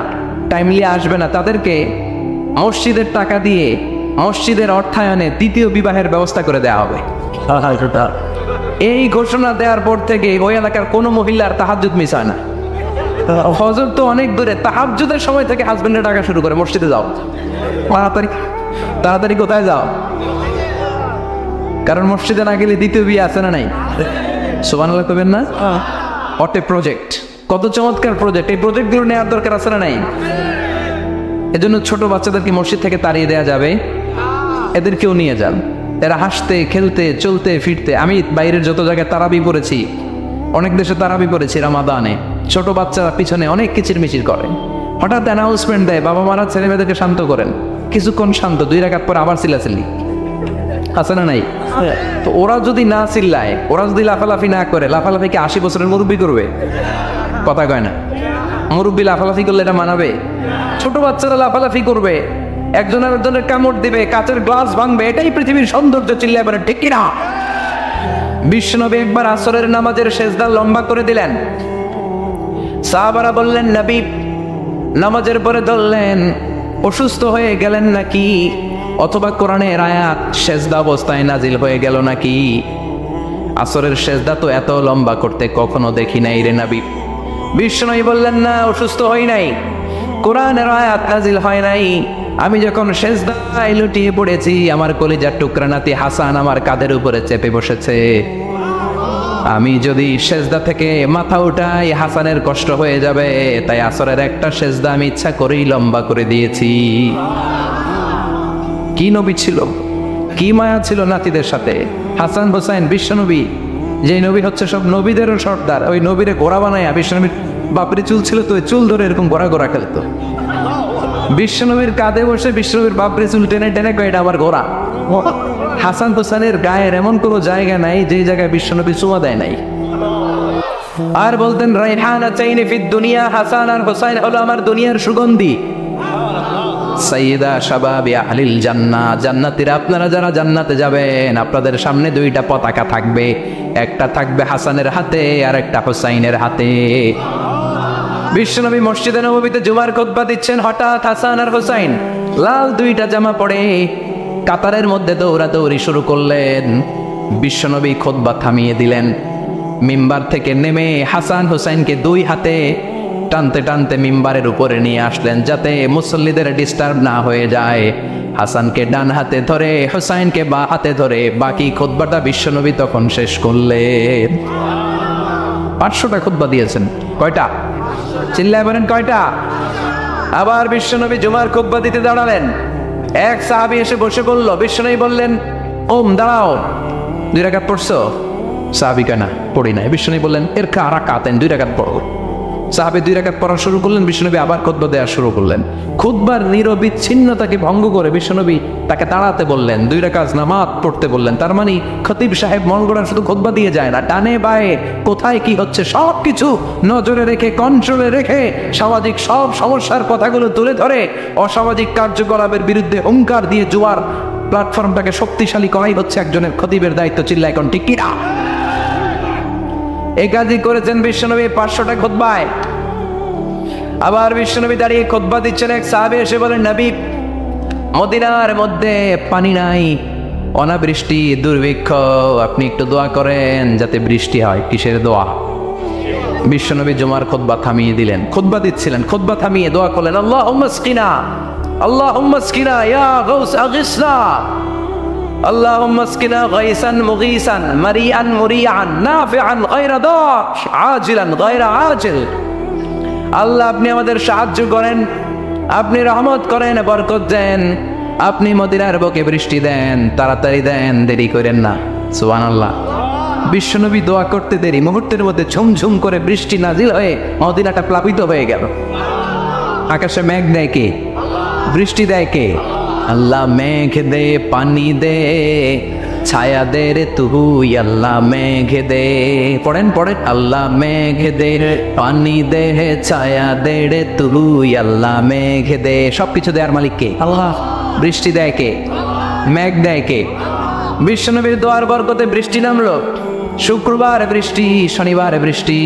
টাইমলি আসবে না, তাদেরকে মসজিদের টাকা দিয়ে মসজিদের অর্থায়নে দ্বিতীয় বিবাহের ব্যবস্থা করে দেওয়া হবে। এই ঘোষণা দেওয়ার পর থেকে ওই এলাকার কোনো মহিলার তাহাজ্জুদ মিস হয় না। ফজর তো অনেক দূরে, তাহাজ্জুদের সময় থেকে হাজবেন্ডের টাকা শুরু করে মসজিদে যাও, তাড়াতাড়ি তাড়াতাড়ি কোথায় যাও, কারণ মসজিদে না গেলে দ্বিতীয় বিয়ে আছে না নাই? সুবহানাল্লাহ কইবেন না? অটে প্রজেক্ট, কত চমৎকার প্রজেক্ট! এই প্রজেক্টগুলো নেওয়ার দরকার আছে না নাই? এজন্য ছোট বাচ্চাদেরকে মসজিদ থেকে তাড়িয়ে দেওয়া যাবে, এদেরকেও নিয়ে যান। এরা হাসতে খেলতে চলতে ফিরতে, আমি বাইরের যত জায়গায় তারাবি পড়েছি, অনেক দেশে তারাবি পড়েছি রামাদানে, ছোট বাচ্চারা পিছনে অনেক কিচিরমিচির করে, হঠাৎ অ্যানাউন্সমেন্ট দেয় বাবা মারা ছেলে মেয়েদেরকে শান্ত করেন, কিছুক্ষণ শান্ত, 2 রাকাত পর আবার চিল্লাচিল্লি, আছে না নাই? তো ওরা যদি না চিল্লায়, ওরা যদি লাফালাফি না করে, লাফালাফিকে 80 বছরের মুরব্বী করবে? কথা কয় না, মুরব্বী লাফালাফি করলে এটা মানাবে? ছোট বাচ্চারা লাফালাফি করবে, একজনের একজনের কামড় দিবে, কাচের গ্লাস ভাঙবে, এটাই পৃথিবীর সৌন্দর্য। চিল্লায় বলে ঠিক কিনা? বিশ্বনবী একবার আসরের নামাজের সেজদা লম্বা করে দিলেন, সাহাবারা বললেন নবী নামাজের পরে ধরলেন, অসুস্থ হয়ে গেলেন নাকি, অথবা কোরআনের আয়াত সেজদা অবস্থায় নাজিল হয়ে গেল নাকি? আসরের সেজদা তো এত লম্বা করতে কখনো দেখি নাই রে নবী। বিশ্বনবী বললেন না, অসুস্থ হই নাই, কোরআনের আয়াত নাজিল হয় নাই, আমি যখন সেজদায় লুটিয়ে পড়েছি, আমার কলিজার টুকরা নাতি হাসান আমার কাঁধের উপরে চেপে বসেছে, আমি যদি সেজদা থেকে মাথা উঠাই হাসানের কষ্ট হয়ে যাবে, তাই আসরের একটা সেজদা আমি ইচ্ছা করেই লম্বা করে দিয়েছি। কি নবী ছিল, কি মায়া ছিল নাতিদের সাথে। হাসান হোসাইন বিশ্বনবী, যে নবী হচ্ছে সব নবীদেরও সর্দার, ওই নবীরে গোড়া বানায়, বিশ্বনবীর বাপরে চুল ছিল তো, ওই চুল ধরে এরকম গোড়া গোড়া খেলতো, বিশ্বনবীর কাঁধে বসে বিশ্বনবীর বাপরে চুল টেনে টেনে কয় এটা আমার গোড়া। হাসান হোসেনের গায়ের এমন কোনো জায়গা নাই যে জায়গায় বিশ্বনবী চুমা দেয় নাই। আর বলতেন রাইহানা চাইনি ফিদ দুনিয়া, হাসান আর হোসাইন হলো আমার দুনিয়ার সুগন্ধি। সাইয়্যিদা শাবাবি আহলিল জান্নাহ, জান্নাতীরা আপনারা যারা জান্নাতে যাবেন, আপনাদের সামনে 2টা পতাকা থাকবে, একটা থাকবে হাসানের হাতে আর একটা হোসাইনের হাতে। বিশ্বনবী মসজিদে নববীতে জুমার খুতবা দিচ্ছেন, হঠাৎ হাসান আর হোসাইন লাল 2টা জামা পরে কাতারের মধ্যে দৌড়াদৌড়ি শুরু করলেন। বিশ্বনবী খুতবা থামিয়ে দিলেন, মিম্বার থেকে নেমে হাসান হোসাইনকে 2 হাতে টানতে টানতে মিম্বারের উপরে নিয়ে আসলেন, যাতে মুসল্লিদের ডিস্টার্ব না হয়ে যায়। হাসানকে ডান হাতে ধরে, হোসাইনকে বাঁ হাতে ধরে বাকি খুতবাটা বিশ্বনবী তখন শেষ করলেন। 500টা খুতবা দিয়েছেন, কয়টা? চিল্লায় বলেন কয়টা? আবার বিশ্বনবী জুমার খুতবা দিতে দাঁড়ালেন, এক সাহাবী এসে বসে বলল, বিশ্বনবী বললেন ওম দাঁড়াও, 2 রাকাত পড়ছো? সাহাবী কেনা পড়ি নাই। বিশ্বনবী বললেন এর রাকাতেন, 2 রাকাত পড়ো। সাহাবী 2 রাকাত পড়া শুরু করলেন, বিশ্বনবী আবার খুতবা দেওয়া শুরু করলেন। খুতবার নিরবিচ্ছিন্নতাকে ভঙ্গ করে বিশ্বনবী তাকে দাঁড়াতে বললেন, 2 রাকাত নামাজ পড়তে বললেন। তার মানে খতিব সাহেব মন গড়া শুধু খুতবা দিয়ে যায় না, ডানে বায়ে কোথায় কি হচ্ছে সব কিছু নজরে রেখে, কন্ট্রোলে রেখে, সামাজিক সব সমস্যার কথাগুলো তুলে ধরে অসামাজিক কার্যকলাপের বিরুদ্ধে হুঙ্কার দিয়ে জুয়ার প্ল্যাটফর্মটাকে শক্তিশালী করাই হচ্ছে একজনের খতিবের দায়িত্ব। চিল্লা এখন ঠিক কিনা? এই কাজই করেছেন বিশ্বনবী 500টা খুতবায়। আবার বিশ্বনবী দাঁড়িয়ে খুতবা দিচ্ছেন, এক সাহাবী এসে বলেন, নবী মদিনার মধ্যে পানি নাই, অনাবৃষ্টি, দুর্ভিক্ষ, আপনি একটু দোয়া করেন যাতে বৃষ্টি হয়। কিসের দোয়া? বিশ্বনবী জুমার খুতবা থামিয়ে দিলেন, খুতবা দিচ্ছিলেন, খুতবা থামিয়ে দোয়া করলেন, আল্লাহুম্মা আসকিনা, আল্লাহুম্মা আসকিনা ইয়া গাউস আগিসনা, আল্লাহুম্মা আসকিনা গাইসান মুগীসান মারিআন মুরিআন নাফিআন গায়রা দার আজিলান গায়রা আজিল। আল্লাহ আপনি আমাদের সাহায্য করেন, আপনি রহমত করেন, বরকত দেন, আপনি মদিনার বুকে বৃষ্টি দেন, তাড়াতাড়ি দেন, দেরি করেন না। সুবহানাল্লাহ। বিশ্বনবী দোয়া করতে দেরি, মুহূর্তের মধ্যে ঝুমঝুম করে বৃষ্টি নাজিল হয়ে মদিনাটা প্লাবিত হয়ে গেল। আকাশে মেঘ দেয় কে? বৃষ্টি দেয় কে? আল্লাহ। মেঘ দে পানি দে ছায়া দে রে তুই, আল্লাহ মেঘ দে, পড়েন পড়েন, আল্লাহ মেঘ দে পানি দে ছায়া দে রে তুই, আল্লাহ মেঘ দে। সবকিছু দেয়ার মালিক কে? আল্লাহ। বৃষ্টি দেয় কে? মেঘ দেয় কে? বিশ্বনবীর দোয়ার বরকতে বৃষ্টি নামলো। শুক্রবার বৃষ্টি, শনিবার বৃষ্টি,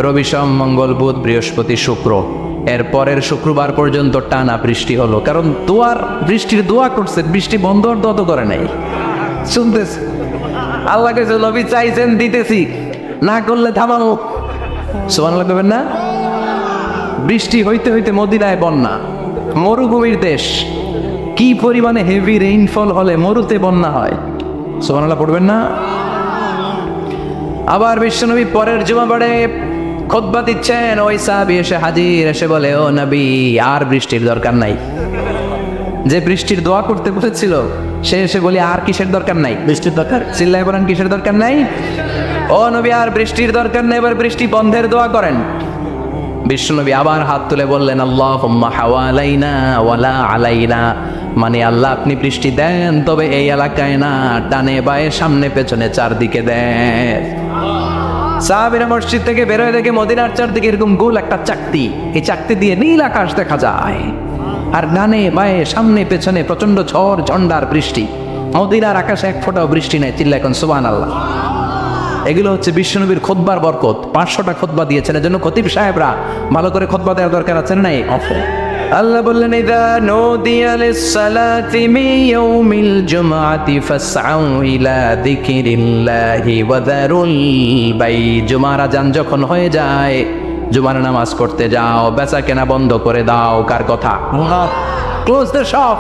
রবি সোম মঙ্গল বুধ বৃহস্পতি শুক্র, এর পরের শুক্রবার পর্যন্ত টানা বৃষ্টি হলো। কারণ দোয়ার বৃষ্টির দোয়া করছে, বৃষ্টি বন্ধ হওয়ার দোয়া তো করে নাই, শুনতেছে। আল্লাহ কাছে নবী চাইছেন, দিতেছি, না করলে থামানো। সুবহানাল্লাহ করবেন না? বৃষ্টি হইতে হইতে মদিনায় বন্যা, মরুভূমির দেশ, কি পরিমাণে হেভি রেইনফল হলে মরুতে বন্যা হয়। সুবহানাল্লাহ পড়বেন না? আবার বিশ্বনবী পরের জুমাবারে খুতবা দিচ্ছেন, ওই সাহাবী এসে হাজির, এসে বলে, ও নবী, আর বৃষ্টির দরকার নাই। যে বৃষ্টির দোয়া করতে বলেছিল সে এসে বলি, আর কিসের দরকার নাই? বৃষ্টির দরকার। চিল্লায় বলেন, কিসের দরকার নাই? ও নবী, আর বৃষ্টির দরকার নেই, এবার বৃষ্টি বন্ধের দোয়া করেন। বিশ্বনবী আবার হাত তুলে বললেন, আল্লাহুম্মা হাওয়ালাইনা ওয়ালা আলাইনা, মানে আল্লাহ আপনি বৃষ্টি দেন, তবে এই এলাকায় না, ডানে বায়ে সামনে পেছনে চারদিকে দেন। সাহাবীরা মসজিদ থেকে বের হয়ে দেখে মদিনার চারদিকে এরকম গোল একটা চাকতি, এই চাকতি দিয়ে নীল আকাশ দেখা যায়, আর ডানে বায়ে সামনে পেছনে প্রচন্ড ঝড় ঝন্ডার বৃষ্টি। মদিনার আকাশে এক ফোঁটাও বৃষ্টি নেই। চিল্লা এখন সুবহানাল্লাহ। এগুলো হচ্ছে বিশ্বনবীর খুতবার বরকত। 500টা খুতবা দিয়েছেন, এজন্য খতিব সাহেবরা ভালো করে খুতবা দেওয়ার দরকার আছে না নাই? আল্লাহ বললেন, ইযা নুদিয়া লিস-সালাতি মিন ইয়াউমিল জুমআতি ফাসআউ ইলা যিকরিল্লাহি ওয়া যারুল বাই। জুমার আযান যখন হয়ে যায়, জুমার নামাজ পড়তে যাও, বেচা কেনা বন্ধ করে দাও। কার কথা? Close the shop,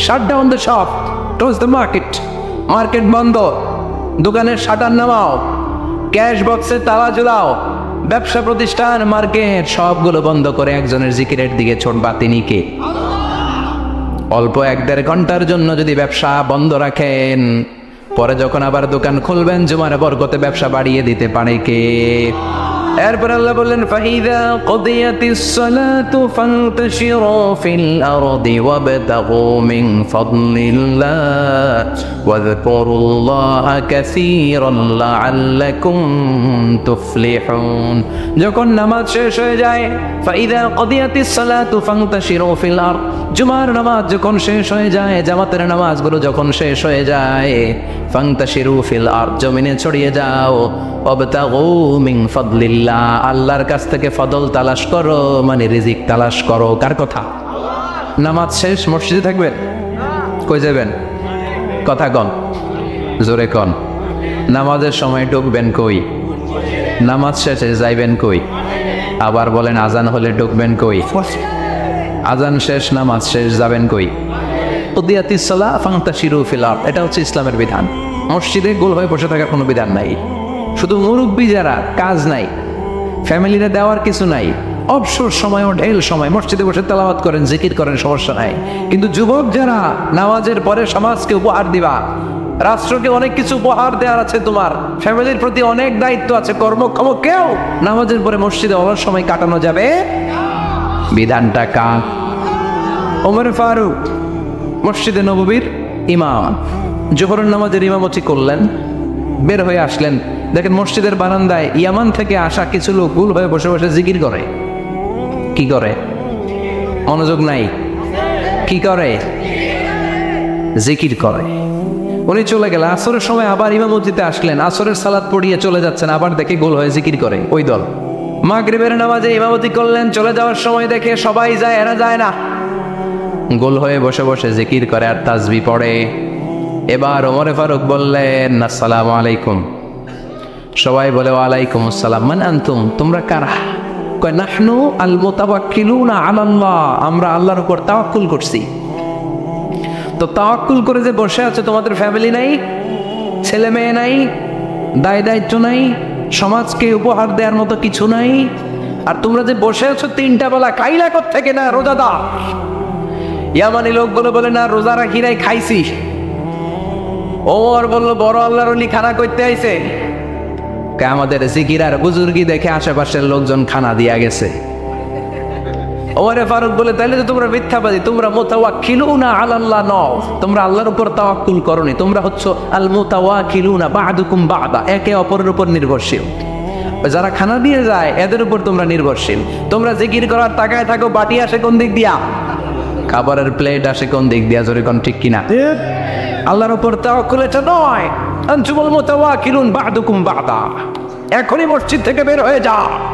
shut down the shop, close the market. Market বন্ধ, দোকানের শাটার নামাও, ক্যাশ বক্সে তালা ঝুলাও, ব্যবসা প্রতিষ্ঠান, মার্কেট সবগুলো বন্ধ করে একজনের জিকিরের দিকে ছোটবা। তিনি কে? অল্প 1-1.5 ঘন্টার জন্য যদি ব্যবসা বন্ধ রাখেন, পরে যখন আবার দোকান খুলবেন, জুমার বরকতে ব্যবসা বাড়িয়ে দিতে পারে কে? এরপর আল্লাহ বললেন, ফাইদা কুদিয়াতিস সালাতু ফান্তাশিরু ফিল আরদি ওয়াবতাগু মিন ফাদলিল্লাহ ওয়াযকুরুল্লাহা কাসীরান লাআল্লাকুম তুফলিহুন। যখন নামাজ শেষ হয়ে যায়, ফাইদা কুদিয়াতিস সালাতু ফান্তাশিরু ফিল আরদ, জুমার নামাজ যখন শেষ হয়ে যায়, জামাতের নামাজগুলো যখন শেষ হয়ে যায়, ফান্তাশিরু ফিল আরদ, জমিনে ছড়িয়ে যাও, ওয়াবতাগু মিন ফাদলিল্লাহ, আল্লাহর কাছ থেকে ফদল তালাশ করো, মানে রিজিক তালাশ করো। কার কথা? নামাজ শেষ মসজিদে থাকবেন? কই যাবেন? কথা কন, জোরে কন। নামাজের সময় ঢুকবেন কই? নামাজ শেষে যাইবেন কই? আবার বলেন, আজান হলে ঢুকবেন কই? আজান শেষ, নামাজ শেষ, যাবেন কই? কুদিয়াতিস সালাহ ফান্তাশিরু ফিল আরদ, এটা হচ্ছে ইসলামের বিধান। মসজিদে গোল হয়ে বসে থাকার কোনো বিধান নাই। শুধু মুরব্বী যারা, কাজ নাই, ফ্যামিলিরে দেওয়ার কিছু নাই, অবসর সময় ও ঢেল সময় মসজিদে বসে তেলাওয়াত করেন, জিকির করেন, সমস্যা নাই। কিন্তু যুবক যারা, নামাজের পরে সমাজকে উপহার দিবা, রাষ্ট্রকে অনেক কিছু উপহার দেওয়ার আছে, তোমার ফ্যামিলির প্রতি অনেক দায়িত্ব আছে, কর্মক্ষম কেউ নামাজের পরে মসজিদে অলস সময় কাটানো যাবে? বিধানটা কার? ওমর ফারুক মসজিদে নববীর ইমাম, জোহরের নামাজের ইমামতি করলেন, বের হয়ে আসলেন, দেখেন মসজিদের বারান্দায় ইয়ামান থেকে আসা কিছু লোক গুল হয়ে বসে বসে জিকির করে। কি করে? মনোযোগ নাই। কি করে? জিকির করে। উনি চলে গেলেন, আসরের সময় আবার ইমামতিতে আসলেন, আসরের সালাত পড়িয়ে চলে যাচ্ছেন, আবার দেখে গোল হয়ে জিকির করে ওই দল। মাগরিবের নামাজে ইমামতি করলেন, চলে যাওয়ার সময় দেখে সবাই যায়, এরা যায় না, গোল হয়ে বসে বসে জিকির করে আর তাসবিহ পড়ে। এবার ওমরে ফারুক বললেন, আসসালামু আলাইকুম। সবাই বলে, ওয়ালাইকুম আসসালাম। মান আনতুম, তোমরা কারা? কয়, নাহনু আল মুতাওয়াক্কিলুনা আলাল্লাহ, আমরা আল্লাহর উপর তাওয়াক্কুল করছি। তো তাওয়াক্কুল করে যে বসে আছে, তোমাদের ফ্যামিলি নাই, ছেলে মেয়ে নাই, দায় দায়িত্ব নাই, সমাজকে উপহার দেওয়ার মতো কিছু নাই, আর তোমরা যে বসে আছো 3টা বেলা, খাইলা কোত্থেকে? না রোজাদার। ইয়ামানি লোকগুলো বলে, না রোজা রাখি নাই, খাইছি। ওমর বলল, বড় আল্লাহর ওলি খানা করতে আইছে। আমাদের জিকির আর বুজুর্গি দেখে আশেপাশের লোকজন খানা দিয়া গেছে। ওমরে ফারুক বলে, তাইলে তো তোমরা মিথ্যাবাদী, তোমরা মুতাওয়াক্কিলুনা আলাল্লাহ নও, তোমরা আল্লাহর উপর তাওয়াক্কুল করনি, তোমরা হচ্ছে আল মুতাওয়াক্কিলুনা বা'দুকুম বা'দা, একে অপরের উপর নির্ভরশীল। যারা খানা দিয়ে যায় এদের উপর তোমরা নির্ভরশীল। তোমরা জিকির করার তাকায় থাকো, বাটি আসে কোন দিক দিয়া? খাবারের প্লেট আসে কোন দিক দিয়া? জোরে কোন, ঠিক কিনা? আল্লাহর উপর তাওয়াক্কুল এটা নয়। আনতুমুল মুতাওয়াক্কিলুন বা'দুকুম বা'দা। এখনই মসজিদ থেকে বের হয়ে যা।